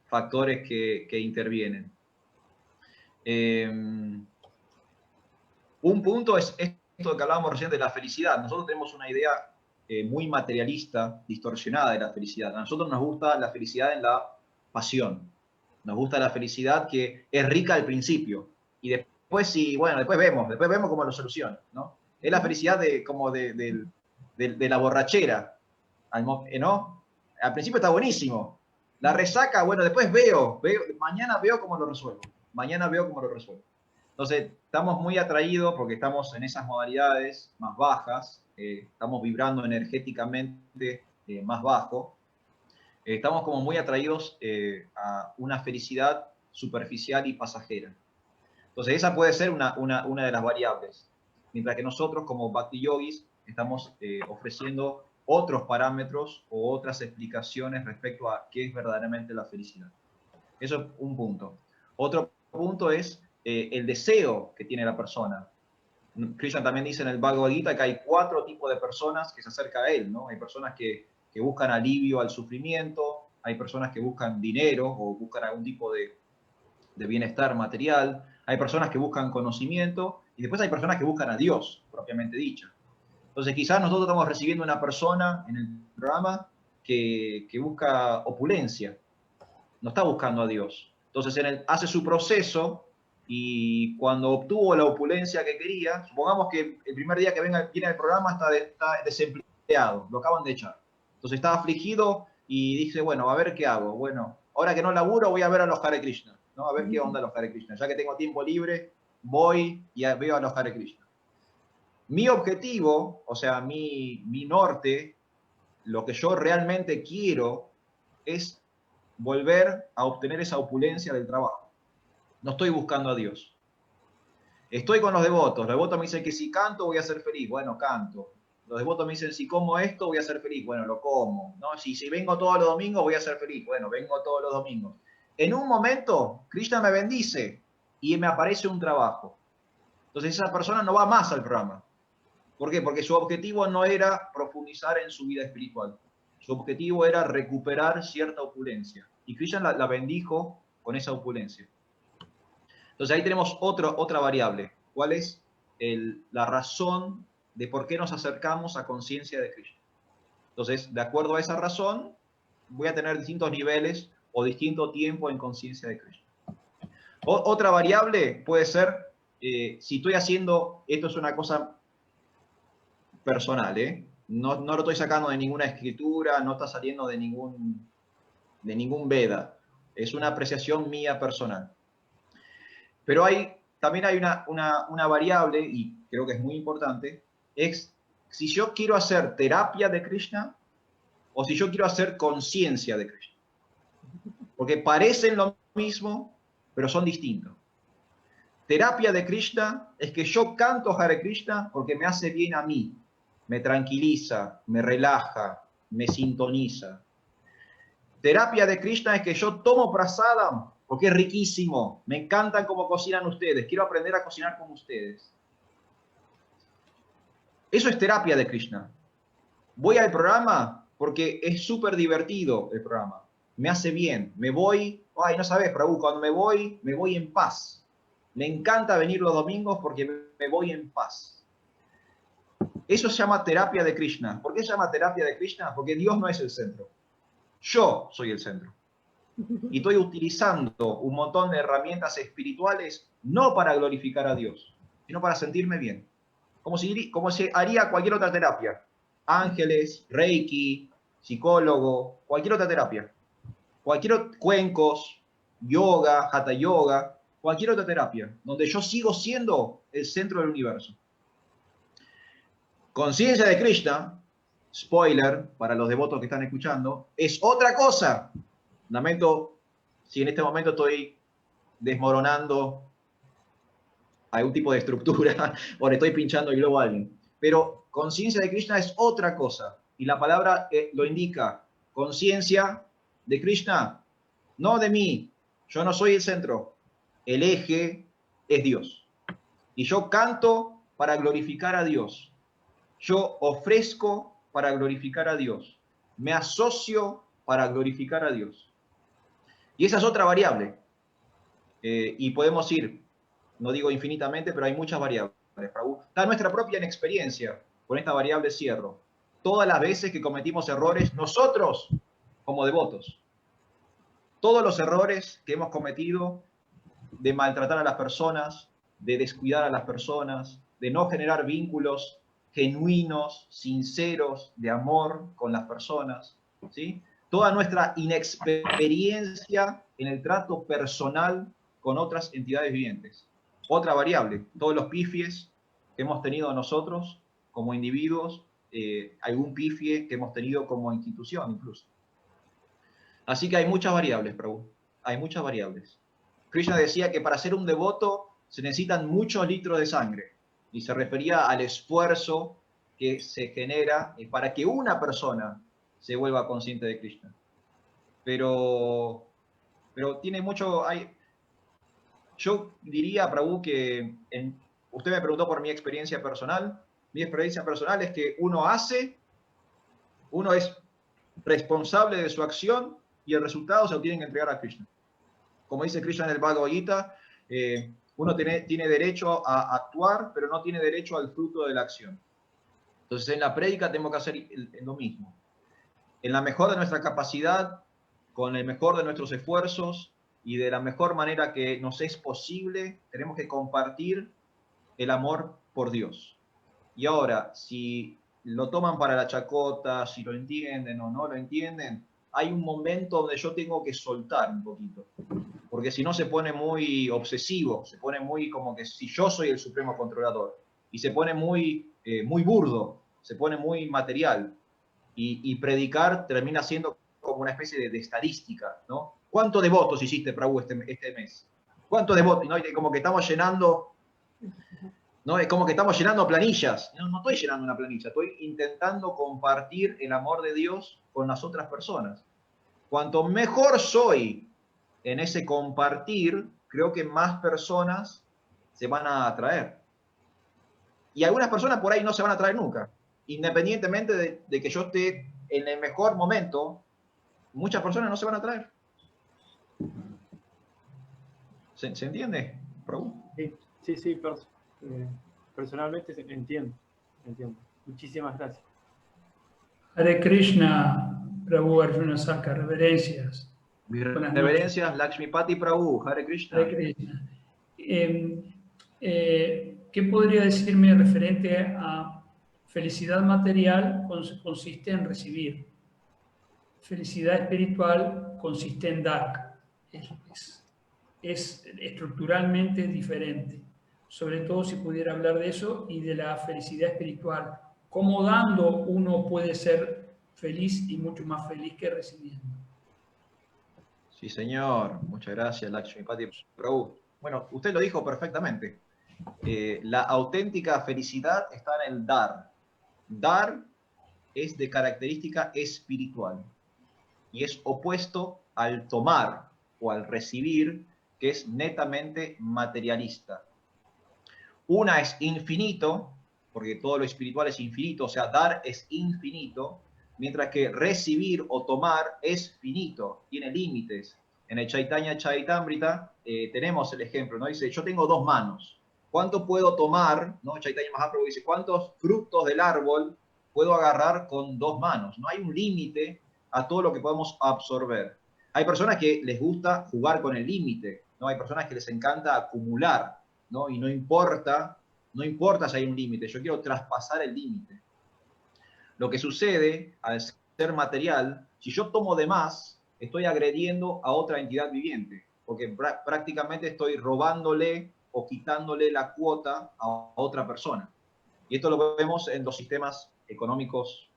factores que intervienen. Un punto es esto que hablábamos recién de la felicidad. Nosotros tenemos una idea muy materialista, distorsionada de la felicidad. A nosotros nos gusta la felicidad en la pasión. Nos gusta la felicidad que es rica al principio. Y después sí, bueno, después vemos cómo lo soluciona, ¿no? Es la felicidad de la borrachera, ¿no? Al principio está buenísimo. La resaca, bueno, después mañana veo cómo lo resuelvo. Entonces, estamos muy atraídos porque estamos en esas modalidades más bajas, estamos vibrando energéticamente más bajo, estamos como muy atraídos a una felicidad superficial y pasajera. Entonces, esa puede ser una de las variables. mientras que nosotros como Bhakti Yogis estamos ofreciendo otros parámetros o otras explicaciones respecto a qué es verdaderamente la felicidad. Eso es un punto. Otro punto es el deseo que tiene la persona. Krishna también dice en el Bhagavad Gita que hay 4 tipos de personas que se acercan a él, ¿no? Hay personas que buscan alivio al sufrimiento, hay personas que buscan dinero o buscan algún tipo de bienestar material, hay personas que buscan conocimiento y después hay personas que buscan a Dios, propiamente dicho. Entonces quizás nosotros estamos recibiendo una persona en el programa que busca opulencia, no está buscando a Dios. Entonces hace su proceso y cuando obtuvo la opulencia que quería, supongamos que el primer día que viene al programa está desempleado, lo acaban de echar. Entonces está afligido y dice, bueno, a ver qué hago. Bueno, ahora que no laburo voy a ver a los Hare Krishna, ¿no? A ver qué onda los Hare Krishna. Ya que tengo tiempo libre, voy y veo a los Hare Krishna. Mi objetivo, o sea, mi norte, lo que yo realmente quiero es volver a obtener esa opulencia del trabajo. No estoy buscando a Dios. Estoy con los devotos me dicen que si canto voy a ser feliz. Bueno, canto. Los devotos me dicen si como esto voy a ser feliz. Bueno, lo como. ¿No? Si vengo todos los domingos voy a ser feliz. Bueno, vengo todos los domingos. En un momento, Krishna me bendice y me aparece un trabajo. Entonces esa persona no va más al programa. ¿Por qué? Porque su objetivo no era profundizar en su vida espiritual. Su objetivo era recuperar cierta opulencia. Y Krishna la bendijo con esa opulencia. Entonces ahí tenemos otra variable. ¿Cuál es la razón de por qué nos acercamos a conciencia de Krishna? Entonces, de acuerdo a esa razón, voy a tener distintos niveles o distinto tiempo en conciencia de Krishna. Otra variable puede ser, si estoy haciendo, esto es una cosa personal, no lo estoy sacando de ninguna escritura, no está saliendo de ningún Veda. Es una apreciación mía personal. Pero también hay una variable, y creo que es muy importante, es si yo quiero hacer terapia de Krishna o si yo quiero hacer conciencia de Krishna. Porque parecen lo mismo, pero son distintos. Terapia de Krishna es que yo canto Hare Krishna porque me hace bien a mí, me tranquiliza, me relaja, me sintoniza. Terapia de Krishna es que yo tomo prasadam porque es riquísimo, me encantan cómo cocinan ustedes, quiero aprender a cocinar como ustedes. Eso es terapia de Krishna. Voy al programa porque es súper divertido el programa, me hace bien, me voy, ay, no sabes, Prabhu, cuando me voy en paz. Me encanta venir los domingos porque me voy en paz. Eso se llama terapia de Krishna. ¿Por qué se llama terapia de Krishna? Porque Dios no es el centro. Yo soy el centro. Y estoy utilizando un montón de herramientas espirituales no para glorificar a Dios, sino para sentirme bien. Como si haría cualquier otra terapia. Ángeles, Reiki, psicólogo, cualquier otra terapia. Cuencos, yoga, hatha yoga, cualquier otra terapia, donde yo sigo siendo el centro del universo. Conciencia de Krishna, spoiler para los devotos que están escuchando, es otra cosa. Lamento si en este momento estoy desmoronando algún tipo de estructura o le estoy pinchando el globo a alguien. Pero conciencia de Krishna es otra cosa. Y la palabra lo indica. Conciencia de Krishna, no de mí. Yo no soy el centro. El eje es Dios. Y yo canto para glorificar a Dios. Yo ofrezco para glorificar a Dios. Me asocio para glorificar a Dios. Y esa es otra variable. Y podemos ir, no digo infinitamente, pero hay muchas variables. Está nuestra propia experiencia con esta variable cierro. Todas las veces que cometimos errores, nosotros como devotos, todos los errores que hemos cometido de maltratar a las personas, de descuidar a las personas, de no generar vínculos genuinos, sinceros, de amor con las personas, ¿sí? Toda nuestra inexperiencia en el trato personal con otras entidades vivientes. Otra variable, todos los pifies que hemos tenido nosotros como individuos, algún pifie que hemos tenido como institución incluso. Así que hay muchas variables, Prabhu. Hay muchas variables. Krishna decía que para ser un devoto se necesitan muchos litros de sangre. y se refería al esfuerzo que se genera para que una persona se vuelva consciente de Krishna. Pero tiene mucho... yo diría, Prabhu, que usted me preguntó por mi experiencia personal. Mi experiencia personal es que uno es responsable de su acción y el resultado se lo tienen que entregar a Krishna. Como dice Krishna en el Bhagavad Gita, uno tiene derecho a actuar, pero no tiene derecho al fruto de la acción. Entonces en la prédica tenemos que hacer lo mismo. En la mejor de nuestra capacidad, con el mejor de nuestros esfuerzos y de la mejor manera que nos es posible, tenemos que compartir el amor por Dios. Y ahora, si lo toman para la chacota, si lo entienden o no lo entienden, hay un momento donde yo tengo que soltar un poquito. Porque si no se pone muy obsesivo, se pone muy como que si yo soy el supremo controlador. Y se pone muy burdo, se pone muy material. Y predicar termina siendo como una especie de estadística, ¿no? ¿Cuántos devotos hiciste, Prabhu, este mes? ¿Cuántos devotos? ¿No? Y como que estamos llenando... ¿no? Es como que estamos llenando planillas. No estoy llenando una planilla, estoy intentando compartir el amor de Dios con las otras personas. Cuanto mejor soy en ese compartir, creo que más personas se van a atraer. Y algunas personas por ahí no se van a atraer nunca. Independientemente de que yo esté en el mejor momento, muchas personas no se van a atraer. ¿Se entiende, Prabhu? Sí, personalmente entiendo. Muchísimas gracias. Hare Krishna, Prabhu Arjuna Saka, reverencias. Reverencias, Lakshmipati Prabhu, Hare Krishna. Hare Krishna. ¿Qué podría decirme referente a felicidad material? Consiste en recibir. Felicidad espiritual consiste en dar. Es estructuralmente diferente. Sobre todo si pudiera hablar de eso y de la felicidad espiritual. Cómo dando uno puede ser feliz y mucho más feliz que recibiendo. Sí, señor. Muchas gracias, Lakshmipati Prabhu. Bueno, usted lo dijo perfectamente. La auténtica felicidad está en el dar. Dar es de característica espiritual y es opuesto al tomar o al recibir, que es netamente materialista. Una es infinito, porque todo lo espiritual es infinito, o sea, dar es infinito, mientras que recibir o tomar es finito, tiene límites. En el Chaitanya Charitamrita tenemos el ejemplo, ¿no? Dice, yo tengo 2 manos. ¿Cuánto puedo tomar? ¿No? Chaitanya Mahaprabhu dice, ¿cuántos frutos del árbol puedo agarrar con 2 manos? No hay un límite a todo lo que podemos absorber. Hay personas que les gusta jugar con el límite, ¿no? Hay personas que les encanta acumular, ¿no? Y no importa si hay un límite, yo quiero traspasar el límite. Lo que sucede al ser material, si yo tomo de más, estoy agrediendo a otra entidad viviente, porque prácticamente estoy robándole o quitándole la cuota a otra persona. Y esto lo vemos en los sistemas económicos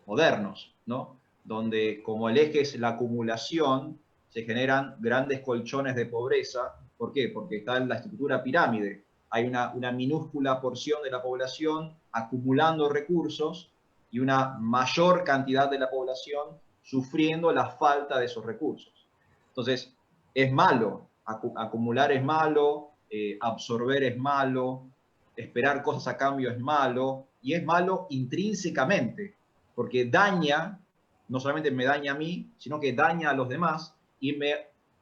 modernos, ¿no? Donde como el eje es la acumulación, se generan grandes colchones de pobreza. ¿Por qué? Porque está en la estructura pirámide. Hay una minúscula porción de la población acumulando recursos y una mayor cantidad de la población sufriendo la falta de esos recursos. Entonces, es malo, acumular es malo, absorber es malo, esperar cosas a cambio es malo, y es malo intrínsecamente, porque daña, no solamente me daña a mí, sino que daña a los demás, y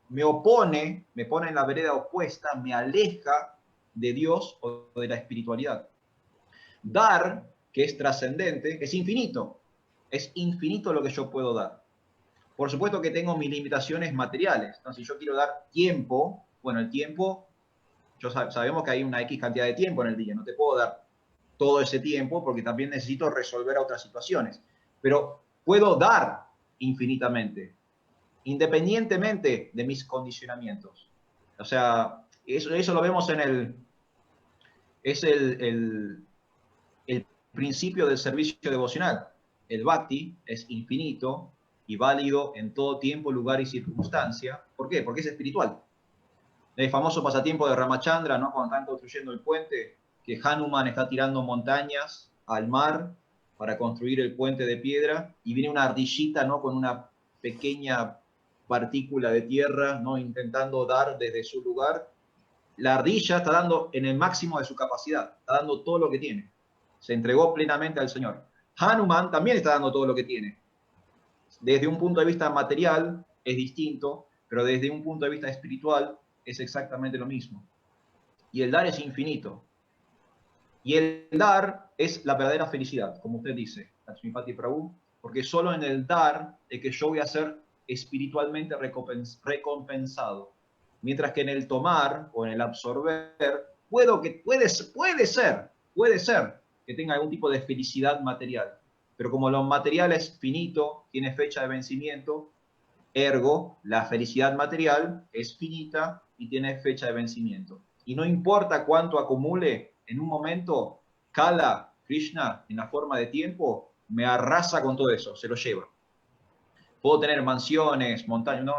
me opone, me pone en la vereda opuesta, me aleja de Dios o de la espiritualidad. Dar, que es trascendente, es infinito lo que yo puedo dar. Por supuesto que tengo mis limitaciones materiales. Entonces, si yo quiero dar tiempo, bueno, el tiempo, sabemos que hay una X cantidad de tiempo en el día, no te puedo dar todo ese tiempo porque también necesito resolver otras situaciones. Pero puedo dar infinitamente, independientemente de mis condicionamientos. O sea, eso lo vemos en el principio del servicio devocional. El bhakti es infinito y válido en todo tiempo, lugar y circunstancia. ¿Por qué? Porque es espiritual. El famoso pasatiempo de Ramachandra, ¿no? Cuando están construyendo el puente, que Hanuman está tirando montañas al mar para construir el puente de piedra, y viene una ardillita, ¿no? Con una pequeña partícula de tierra, ¿no? Intentando dar desde su lugar. La ardilla está dando en el máximo de su capacidad, está dando todo lo que tiene. Se entregó plenamente al Señor. Hanuman también está dando todo lo que tiene. Desde un punto de vista material es distinto, pero desde un punto de vista espiritual es exactamente lo mismo. Y el dar es infinito. Y el dar es la verdadera felicidad, como usted dice, Lakshmipati Prabhu, porque solo en el dar es que yo voy a ser espiritualmente recompensado. Mientras que en el tomar o en el absorber, puede ser que tenga algún tipo de felicidad material. Pero como lo material es finito, tiene fecha de vencimiento, ergo, la felicidad material es finita y tiene fecha de vencimiento. Y no importa cuánto acumule, en un momento, Kala, Krishna, en la forma de tiempo, me arrasa con todo eso, se lo lleva. Puedo tener mansiones, montañas, ¿no?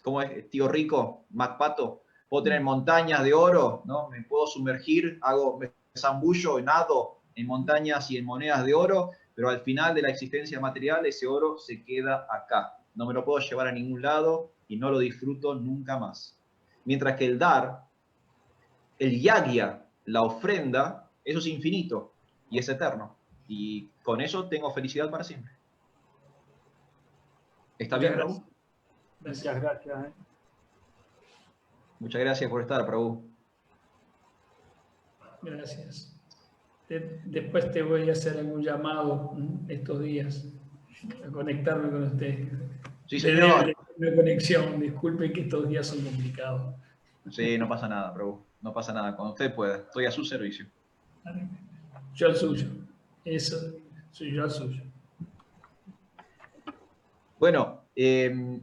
¿Cómo es, tío rico? Macpato. Puedo tener montañas de oro, ¿no? Me puedo sumergir, me zambullo, nado en montañas y en monedas de oro, pero al final de la existencia material ese oro se queda acá. No me lo puedo llevar a ningún lado y no lo disfruto nunca más. Mientras que el dar, el yagya, la ofrenda, eso es infinito y es eterno. Y con eso tengo felicidad para siempre. ¿Está bien, Prabhu? Muchas gracias. Muchas gracias por estar, Prabhu. Gracias. Después te voy a hacer algún llamado estos días a conectarme con usted. Sí, señor. De conexión. Disculpe que estos días son complicados. Sí, no pasa nada, Prabhu. No pasa nada. Cuando usted pueda. Estoy a su servicio. Yo al suyo. Eso, soy yo al suyo. Bueno,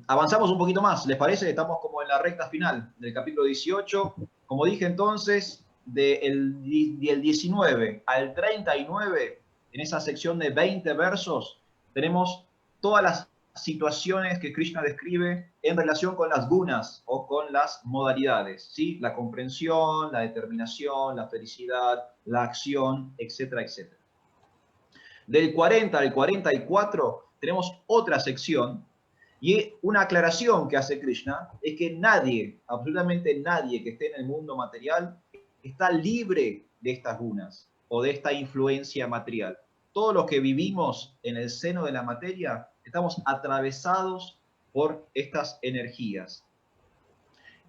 avanzamos un poquito más. ¿Les parece? Estamos como en la recta final del capítulo 18. Como dije entonces, del 19 al 39, en esa sección de 20 versos, tenemos todas las situaciones que Krishna describe en relación con las gunas o con las modalidades, ¿sí? La comprensión, la determinación, la felicidad, la acción, etcétera, etcétera. Del 40 al 44 tenemos otra sección y una aclaración que hace Krishna es que nadie, absolutamente nadie que esté en el mundo material está libre de estas gunas o de esta influencia material. Todos los que vivimos en el seno de la materia estamos atravesados por estas energías.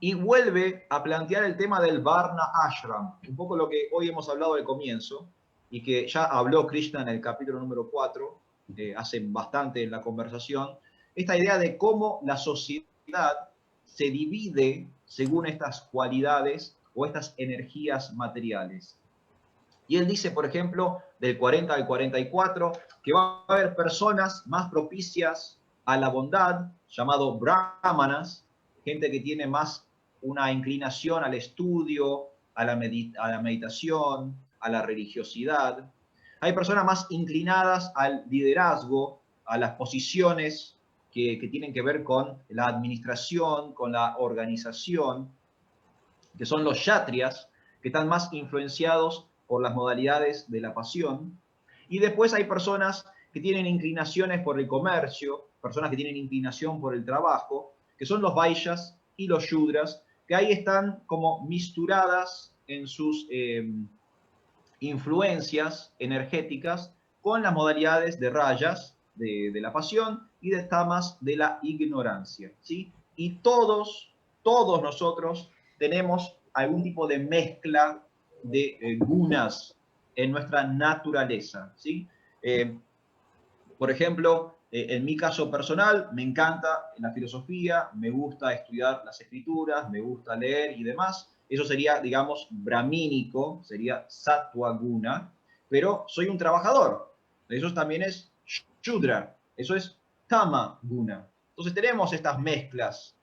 Y vuelve a plantear el tema del Varna Ashram, un poco lo que hoy hemos hablado al comienzo y que ya habló Krishna en el capítulo número 4, hace bastante en la conversación, esta idea de cómo la sociedad se divide según estas cualidades o estas energías materiales. Y él dice, por ejemplo, del 40 al 44, que va a haber personas más propicias a la bondad, llamado brahmanas, gente que tiene más una inclinación al estudio, a la meditación, a la religiosidad. Hay personas más inclinadas al liderazgo, a las posiciones que tienen que ver con la administración, con la organización, que son los kshatriyas, que están más influenciados por las modalidades de la pasión. Y después hay personas que tienen inclinaciones por el comercio, personas que tienen inclinación por el trabajo, que son los vaishyas y los shudras, que ahí están como misturadas en sus influencias energéticas con las modalidades de rayas, de la pasión, y de tamas de la ignorancia, ¿sí? Y todos nosotros tenemos algún tipo de mezcla de gunas en nuestra naturaleza, ¿sí? Por ejemplo, en mi caso personal, me encanta la filosofía, me gusta estudiar las escrituras, me gusta leer y demás. Eso sería, digamos, brahmínico, sería sattva guna, pero soy un trabajador. Eso también es shudra, eso es tama guna. Entonces tenemos estas mezclas.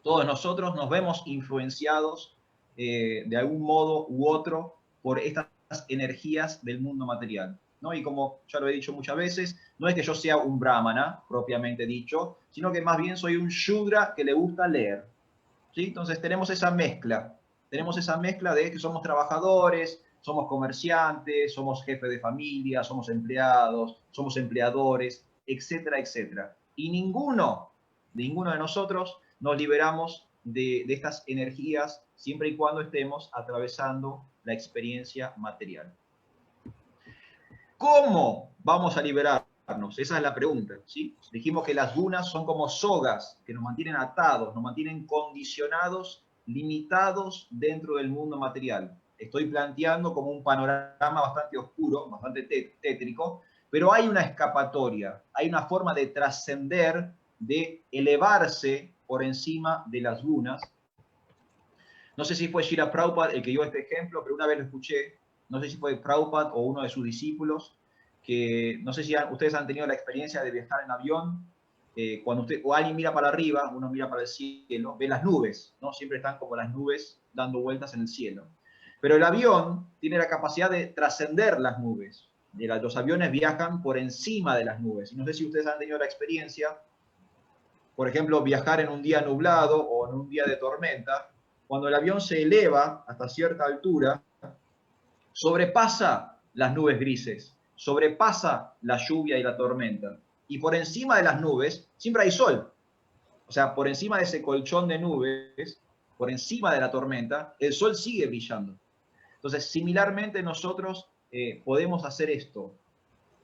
Todos nosotros nos vemos influenciados de algún modo u otro por estas energías del mundo material, ¿no? Y como ya lo he dicho muchas veces, no es que yo sea un brahmana, propiamente dicho, sino que más bien soy un shudra que le gusta leer. ¿sí? Entonces tenemos esa mezcla de que somos trabajadores, somos comerciantes, somos jefes de familia, somos empleados, somos empleadores, etcétera, etcétera. Y ninguno de nosotros nos liberamos de estas energías siempre y cuando estemos atravesando la experiencia material. ¿Cómo vamos a liberarnos? Esa es la pregunta, ¿sí? Dijimos que las gunas son como sogas que nos mantienen atados, nos mantienen condicionados, limitados dentro del mundo material. Estoy planteando como un panorama bastante oscuro, bastante tétrico, pero hay una escapatoria, hay una forma de trascender, de elevarse por encima de las gunas. No sé si fue Srila Prabhupada el que dio este ejemplo, pero una vez lo escuché, no sé si fue Prabhupada o uno de sus discípulos, que no sé si ustedes han tenido la experiencia de viajar en avión, cuando usted o alguien mira para arriba, uno mira para el cielo, ve las nubes, ¿no? Siempre están como las nubes dando vueltas en el cielo. Pero el avión tiene la capacidad de trascender las nubes. Los aviones viajan por encima de las nubes. Y no sé si ustedes han tenido la experiencia, por ejemplo, viajar en un día nublado o en un día de tormenta. Cuando el avión se eleva hasta cierta altura, sobrepasa las nubes grises, sobrepasa la lluvia y la tormenta. Y por encima de las nubes siempre hay sol. O sea, por encima de ese colchón de nubes, por encima de la tormenta, el sol sigue brillando. Entonces, similarmente nosotros podemos hacer esto.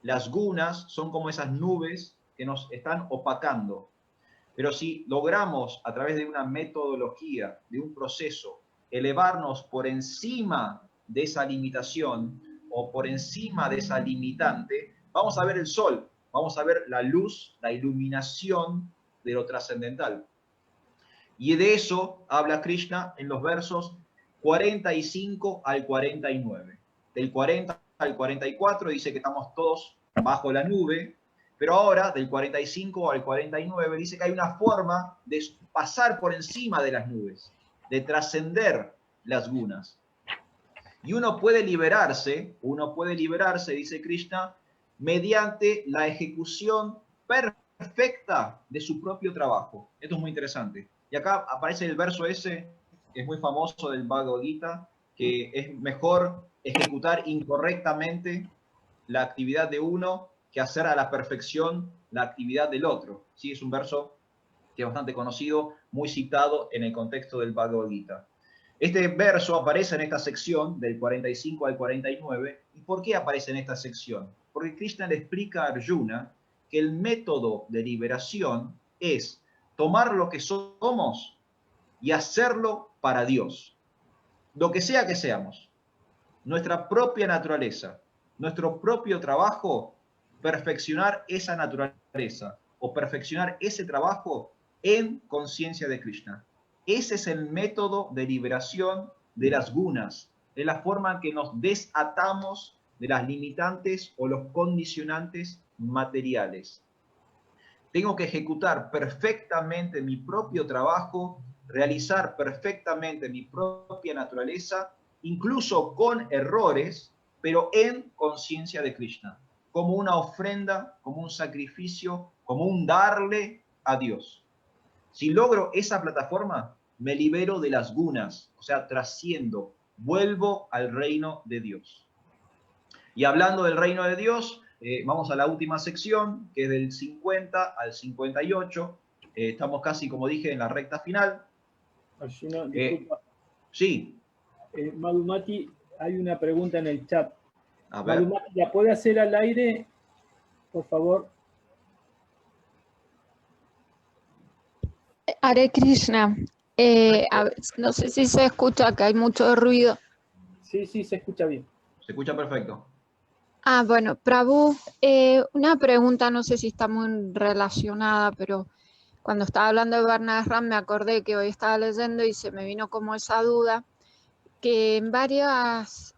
Las gunas son como esas nubes que nos están opacando. Pero si logramos, a través de una metodología, de un proceso, elevarnos por encima de esa limitación o por encima de esa limitante, vamos a ver el sol, vamos a ver la luz, la iluminación de lo trascendental. Y de eso habla Krishna en los versos 45 al 49. Del 40 al 44 dice que estamos todos bajo la nube, pero ahora, del 45 al 49, dice que hay una forma de pasar por encima de las nubes, de trascender las gunas. Y uno puede liberarse, dice Krishna, mediante la ejecución perfecta de su propio trabajo. Esto es muy interesante. Y acá aparece el verso ese, que es muy famoso del Bhagavad Gita, que es mejor ejecutar incorrectamente la actividad de uno que hacer a la perfección la actividad del otro. ¿Sí? Es un verso que es bastante conocido, muy citado en el contexto del Bhagavad Gita. Este verso aparece en esta sección del 45 al 49. ¿Y por qué aparece en esta sección? Porque Krishna le explica a Arjuna que el método de liberación es tomar lo que somos y hacerlo para Dios. Lo que sea que seamos, nuestra propia naturaleza, nuestro propio trabajo, perfeccionar esa naturaleza o perfeccionar ese trabajo en conciencia de Krishna. Ese es el método de liberación de las gunas, de la forma en que nos desatamos de las limitantes o los condicionantes materiales. Tengo que ejecutar perfectamente mi propio trabajo, realizar perfectamente mi propia naturaleza, incluso con errores, pero en conciencia de Krishna, como una ofrenda, como un sacrificio, como un darle a Dios. Si logro esa plataforma, me libero de las gunas, o sea, trasciendo, vuelvo al reino de Dios. Y hablando del reino de Dios, vamos a la última sección, que es del 50 al 58. Estamos casi, como dije, en la recta final. Arjuna, disculpa. Sí. Madhumati, hay una pregunta en el chat. A ver. Madhumati, ¿la puede hacer al aire, por favor? Hare Krishna. No sé si se escucha, que hay mucho ruido. Sí, sí, se escucha bien. Se escucha perfecto. Bueno, Prabhu, una pregunta, no sé si está muy relacionada, pero cuando estaba hablando de Varnashram me acordé que hoy estaba leyendo y se me vino como esa duda, que en varias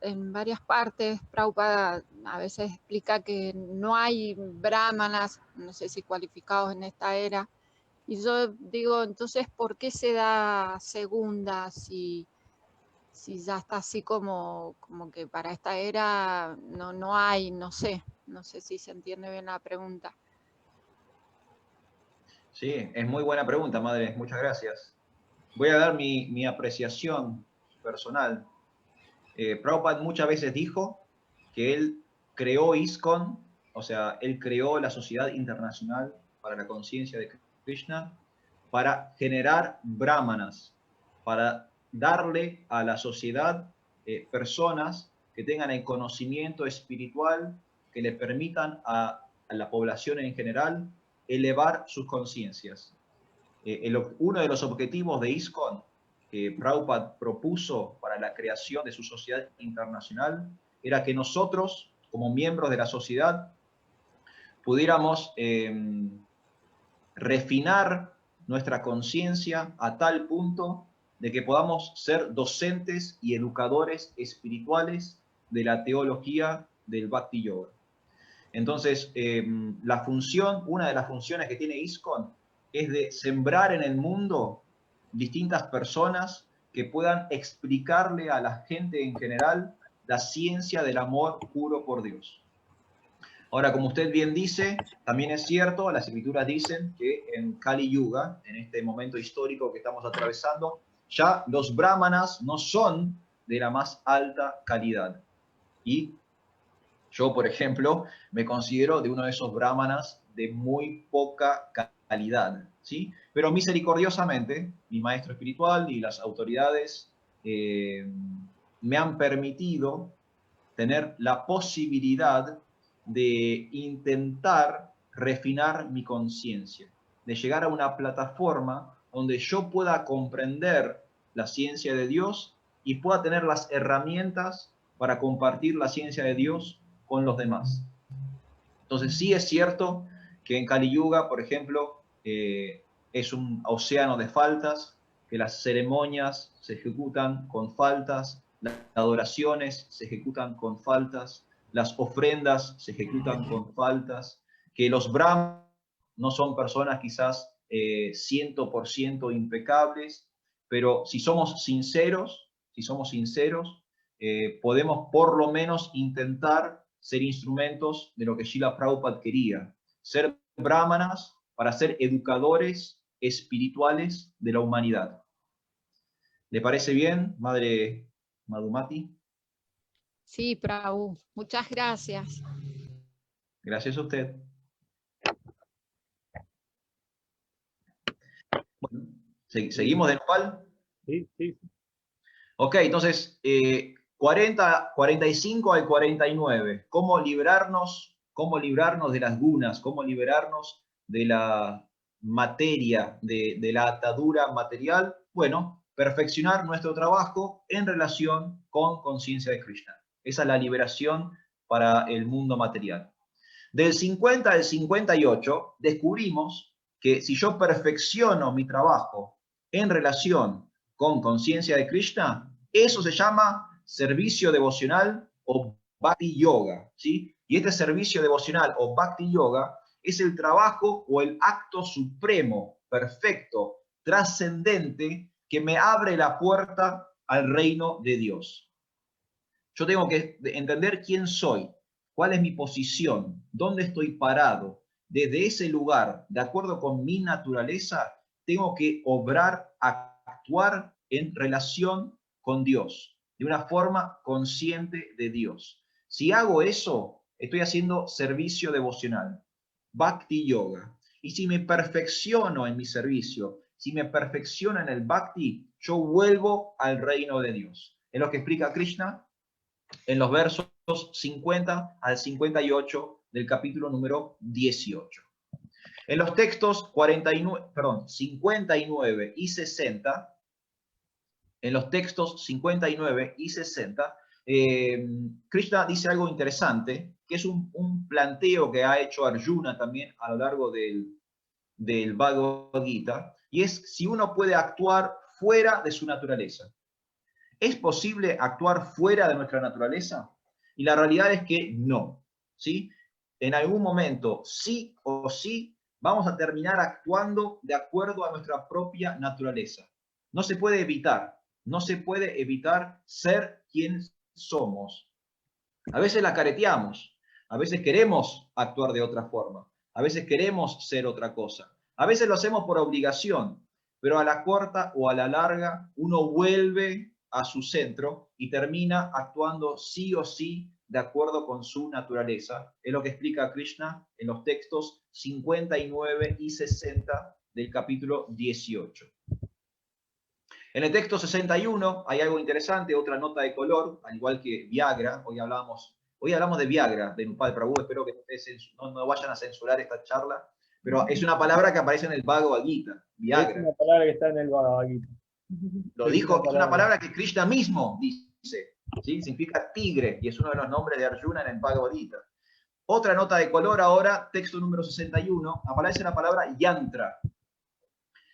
partes Prabhupada a veces explica que no hay brahmanas, no sé si cualificados en esta era, y yo digo, entonces, ¿por qué se da segunda si ya está así como que para esta era no hay, no sé si se entiende bien la pregunta. Sí, es muy buena pregunta, madre, muchas gracias. voy a dar mi apreciación personal. Prabhupada muchas veces dijo que él creó ISKCON, o sea, él creó la Sociedad Internacional para la Conciencia de Krishna, para generar brahmanas, para darle a la sociedad personas que tengan el conocimiento espiritual, que le permitan a la población en general elevar sus conciencias. Uno de los objetivos de ISKCON que Prabhupada propuso para la creación de su sociedad internacional era que nosotros, como miembros de la sociedad, pudiéramos refinar nuestra conciencia a tal punto de que podamos ser docentes y educadores espirituales de la teología del Bhakti Yoga. Entonces, una de las funciones que tiene ISKCON es de sembrar en el mundo distintas personas que puedan explicarle a la gente en general la ciencia del amor puro por Dios. Ahora, como usted bien dice, también es cierto, las escrituras dicen que en Kali Yuga, en este momento histórico que estamos atravesando, ya los brahmanas no son de la más alta calidad. Y yo, por ejemplo, me considero de uno de esos brahmanas de muy poca calidad, ¿sí? Pero misericordiosamente, mi maestro espiritual y las autoridades me han permitido tener la posibilidad de intentar refinar mi conciencia, de llegar a una plataforma donde yo pueda comprender la ciencia de Dios y pueda tener las herramientas para compartir la ciencia de Dios con los demás. Entonces sí es cierto que en Kali Yuga, por ejemplo, es un océano de faltas, que las ceremonias se ejecutan con faltas, las adoraciones se ejecutan con faltas, las ofrendas se ejecutan con faltas, que los brahmanas no son personas quizás 100% impecables, pero si somos sinceros, podemos por lo menos intentar ser instrumentos de lo que Srila Prabhupada quería, ser brahmanas para ser educadores espirituales de la humanidad. ¿Le parece bien, Madre Madhumati? Sí, Prabhu, muchas gracias. Gracias a usted. Bueno, ¿seguimos de Nopal? Sí, sí. Ok, entonces, 45 al 49, ¿cómo librarnos de las gunas? ¿Cómo liberarnos de la materia, de la atadura material? Bueno, perfeccionar nuestro trabajo en relación con conciencia de Krishna. Esa es la liberación para el mundo material. Del 50 al 58, descubrimos que si yo perfecciono mi trabajo en relación con conciencia de Krishna, eso se llama servicio devocional o Bhakti Yoga, ¿sí? Y este servicio devocional o Bhakti Yoga es el trabajo o el acto supremo, perfecto, trascendente, que me abre la puerta al reino de Dios. Yo tengo que entender quién soy, cuál es mi posición, dónde estoy parado. Desde ese lugar, de acuerdo con mi naturaleza, tengo que obrar, actuar en relación con Dios, de una forma consciente de Dios. Si hago eso, estoy haciendo servicio devocional, Bhakti Yoga. Y si me perfecciono en mi servicio, si me perfecciono en el Bhakti, yo vuelvo al reino de Dios. Es lo que explica Krishna en los versos 50 al 58 del capítulo número 18. En los textos 59 y 60, en los textos 59 y 60, Krishna dice algo interesante, que es un planteo que ha hecho Arjuna también a lo largo del Bhagavad Gita, y es si uno puede actuar fuera de su naturaleza. ¿Es posible actuar fuera de nuestra naturaleza? Y la realidad es que no, ¿sí? En algún momento, sí o sí, vamos a terminar actuando de acuerdo a nuestra propia naturaleza. No se puede evitar ser quien somos. A veces la careteamos, a veces queremos actuar de otra forma, a veces queremos ser otra cosa, a veces lo hacemos por obligación, pero a la corta o a la larga uno vuelve a su centro y termina actuando sí o sí de acuerdo con su naturaleza. Es lo que explica Krishna en los textos 59 y 60 del capítulo 18. En el texto 61 hay algo interesante, otra nota de color, al igual que Viagra. Hoy hablamos de Viagra, de Nupal Prabhu. Espero que no vayan a censurar esta charla, pero es una palabra que aparece en el Bhagavad Gita, Viagra. Es una palabra que está en el Bhagavad Gita. Lo dijo, es una palabra que Krishna mismo dice, ¿sí? Significa tigre, y es uno de los nombres de Arjuna en el Bhagavad Gita. Otra nota de color ahora, texto número 61, aparece la palabra yantra.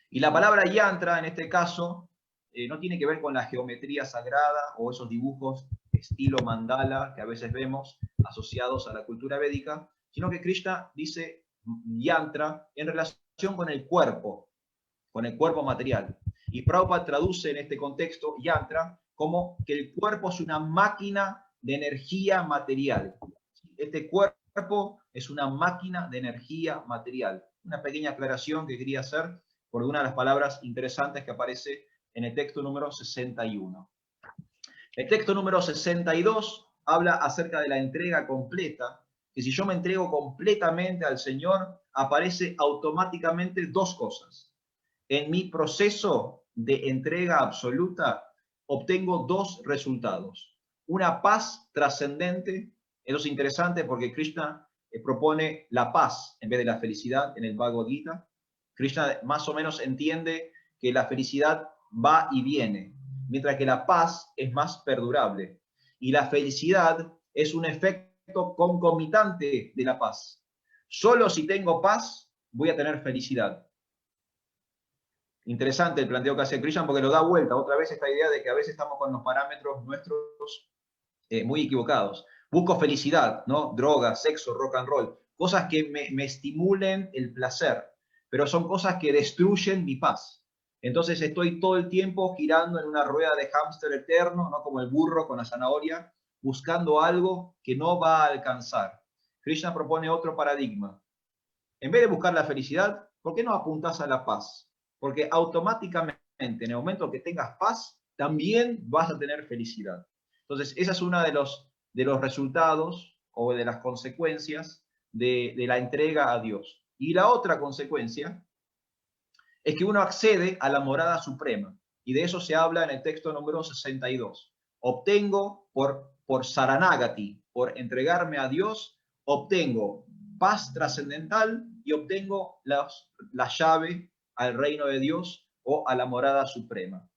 Y la palabra yantra, en este caso, no tiene que ver con la geometría sagrada o esos dibujos estilo mandala que a veces vemos asociados a la cultura védica, sino que Krishna dice yantra en relación con el cuerpo material. Y Prabhupada traduce en este contexto yantra como que el cuerpo es una máquina de energía material. Este cuerpo es una máquina de energía material. Una pequeña aclaración que quería hacer por una de las palabras interesantes que aparece en el texto número 61. El texto número 62 habla acerca de la entrega completa, que si yo me entrego completamente al Señor, aparece automáticamente dos cosas. En mi proceso de entrega absoluta, obtengo dos resultados. Una paz trascendente. Eso es interesante porque Krishna propone la paz en vez de la felicidad en el Bhagavad Gita. Krishna más o menos entiende que la felicidad va y viene, mientras que la paz es más perdurable. Y la felicidad es un efecto concomitante de la paz. Solo si tengo paz, voy a tener felicidad. Interesante el planteo que hace Krishna porque lo da vuelta otra vez esta idea de que a veces estamos con los parámetros nuestros muy equivocados. Busco felicidad, ¿no? Droga, sexo, rock and roll, cosas que me estimulen el placer, pero son cosas que destruyen mi paz. Entonces estoy todo el tiempo girando en una rueda de hámster eterno, ¿no? Como el burro con la zanahoria, buscando algo que no va a alcanzar. Krishna propone otro paradigma. En vez de buscar la felicidad, ¿por qué no apuntas a la paz? Porque automáticamente, en el momento que tengas paz, también vas a tener felicidad. Entonces, esa es una de los resultados o de las consecuencias de la entrega a Dios. Y la otra consecuencia es que uno accede a la morada suprema. Y de eso se habla en el texto número 62. Obtengo por Saranagati, por entregarme a Dios, obtengo paz trascendental y obtengo la llave al reino de Dios o a la morada suprema.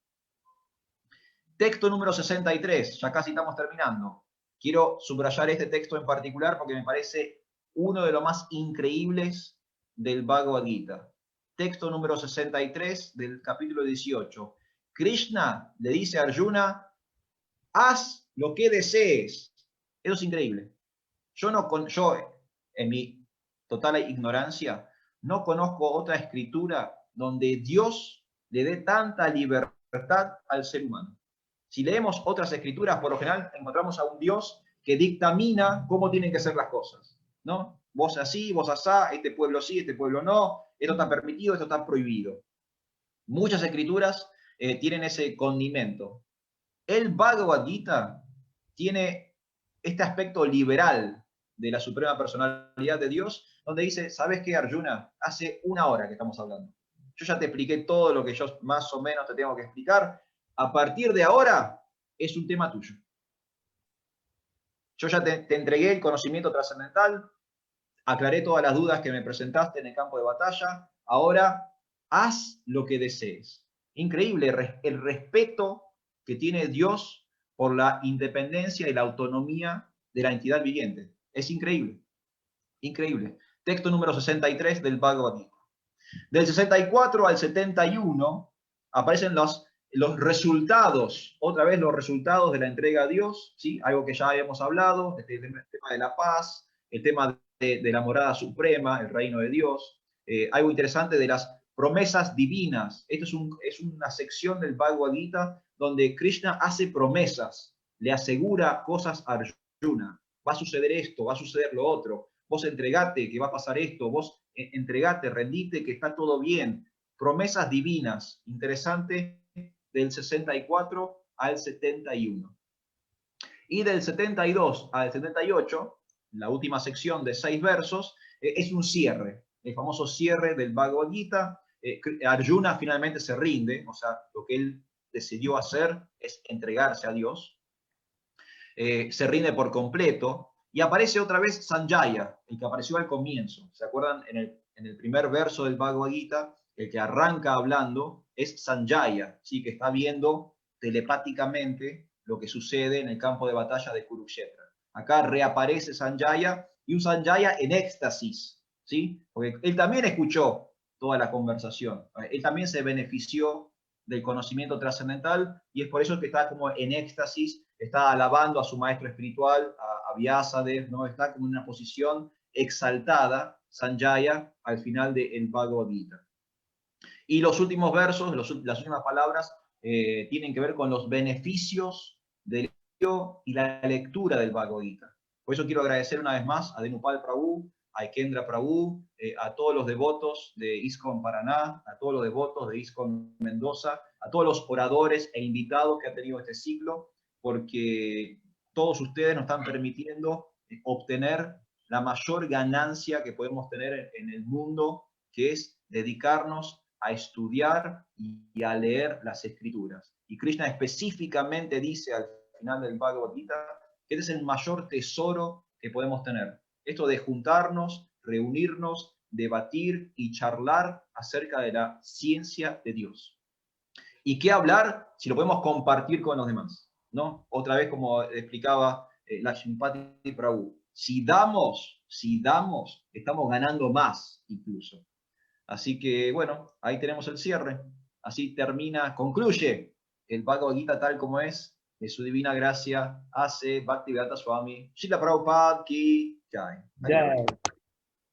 Texto número 63, ya casi estamos terminando. Quiero subrayar este texto en particular porque me parece uno de los más increíbles del Bhagavad Gita. Texto número 63 del capítulo 18. Krishna le dice a Arjuna, haz lo que desees. Eso es increíble. Yo, en mi total ignorancia, no conozco otra escritura donde Dios le dé tanta libertad al ser humano. Si leemos otras escrituras, por lo general encontramos a un Dios que dictamina cómo tienen que ser las cosas, ¿no? Vos así, vos asá, este pueblo sí, este pueblo no, esto está permitido, esto está prohibido. Muchas escrituras tienen ese condimento. El Bhagavad Gita tiene este aspecto liberal de la suprema personalidad de Dios, donde dice, ¿sabes qué, Arjuna? Hace una hora que estamos hablando. Yo ya te expliqué todo lo que yo más o menos te tengo que explicar. A partir de ahora, es un tema tuyo. Yo ya te entregué el conocimiento trascendental, aclaré todas las dudas que me presentaste en el campo de batalla, ahora haz lo que desees. Increíble el respeto que tiene Dios por la independencia y la autonomía de la entidad viviente. Es increíble, increíble. Texto número 63 del Bhagavad Gita. Del 64 al 71 aparecen los resultados, otra vez los resultados de la entrega a Dios, ¿sí? Algo que ya habíamos hablado, el tema de la paz, el tema de la morada suprema, el reino de Dios, algo interesante de las promesas divinas. Esto es una sección del Bhagavad Gita donde Krishna hace promesas, le asegura cosas a Arjuna. Va a suceder esto, va a suceder lo otro. Vos entregate que va a pasar esto, vos entregate, rendite que está todo bien. promesas divinas, interesante, del 64 al 71. Y del 72 al 78, la última sección de 6 versos, es un cierre, el famoso cierre del Bhagavad Gita. Arjuna finalmente se rinde, o sea, lo que él decidió hacer es entregarse a Dios. Se rinde por completo, y aparece otra vez Sanjaya, el que apareció al comienzo. ¿Se acuerdan? En el primer verso del Bhagavad Gita, el que arranca hablando es Sanjaya, ¿sí? Que está viendo telepáticamente lo que sucede en el campo de batalla de Kurukshetra. Acá reaparece Sanjaya, y un Sanjaya en éxtasis, ¿sí? Porque él también escuchó toda la conversación, él también se benefició del conocimiento trascendental, y es por eso que está como en éxtasis, está alabando a su maestro espiritual, a Vyasadeva, ¿no? Está como en una posición exaltada, Sanjaya, al final del Bhagavad Gita. Y los últimos versos, las últimas palabras, tienen que ver con los beneficios del libro y la lectura del Bhagavad Gita. Por eso quiero agradecer una vez más a Dhenupal Prabhu, a Ekendra Prabhu, a todos los devotos de ISKCON Paraná, a todos los devotos de ISKCON Mendoza, a todos los oradores e invitados que ha tenido este ciclo, porque todos ustedes nos están permitiendo obtener la mayor ganancia que podemos tener en el mundo, que es dedicarnos a estudiar y a leer las escrituras. Y Krishna específicamente dice al final del Bhagavad Gita que este es el mayor tesoro que podemos tener. Esto de juntarnos, reunirnos, debatir y charlar acerca de la ciencia de Dios. ¿Y qué hablar si lo podemos compartir con los demás? ¿No? Otra vez, como explicaba Lakshmipati Prabhu, si damos, estamos ganando más incluso. Así que, bueno, ahí tenemos el cierre. Así concluye el Bhagavad Gita tal como es, de su divina gracia, hace Bhaktivedanta Swami, Srila Prabhupada Ki Jai. Jai.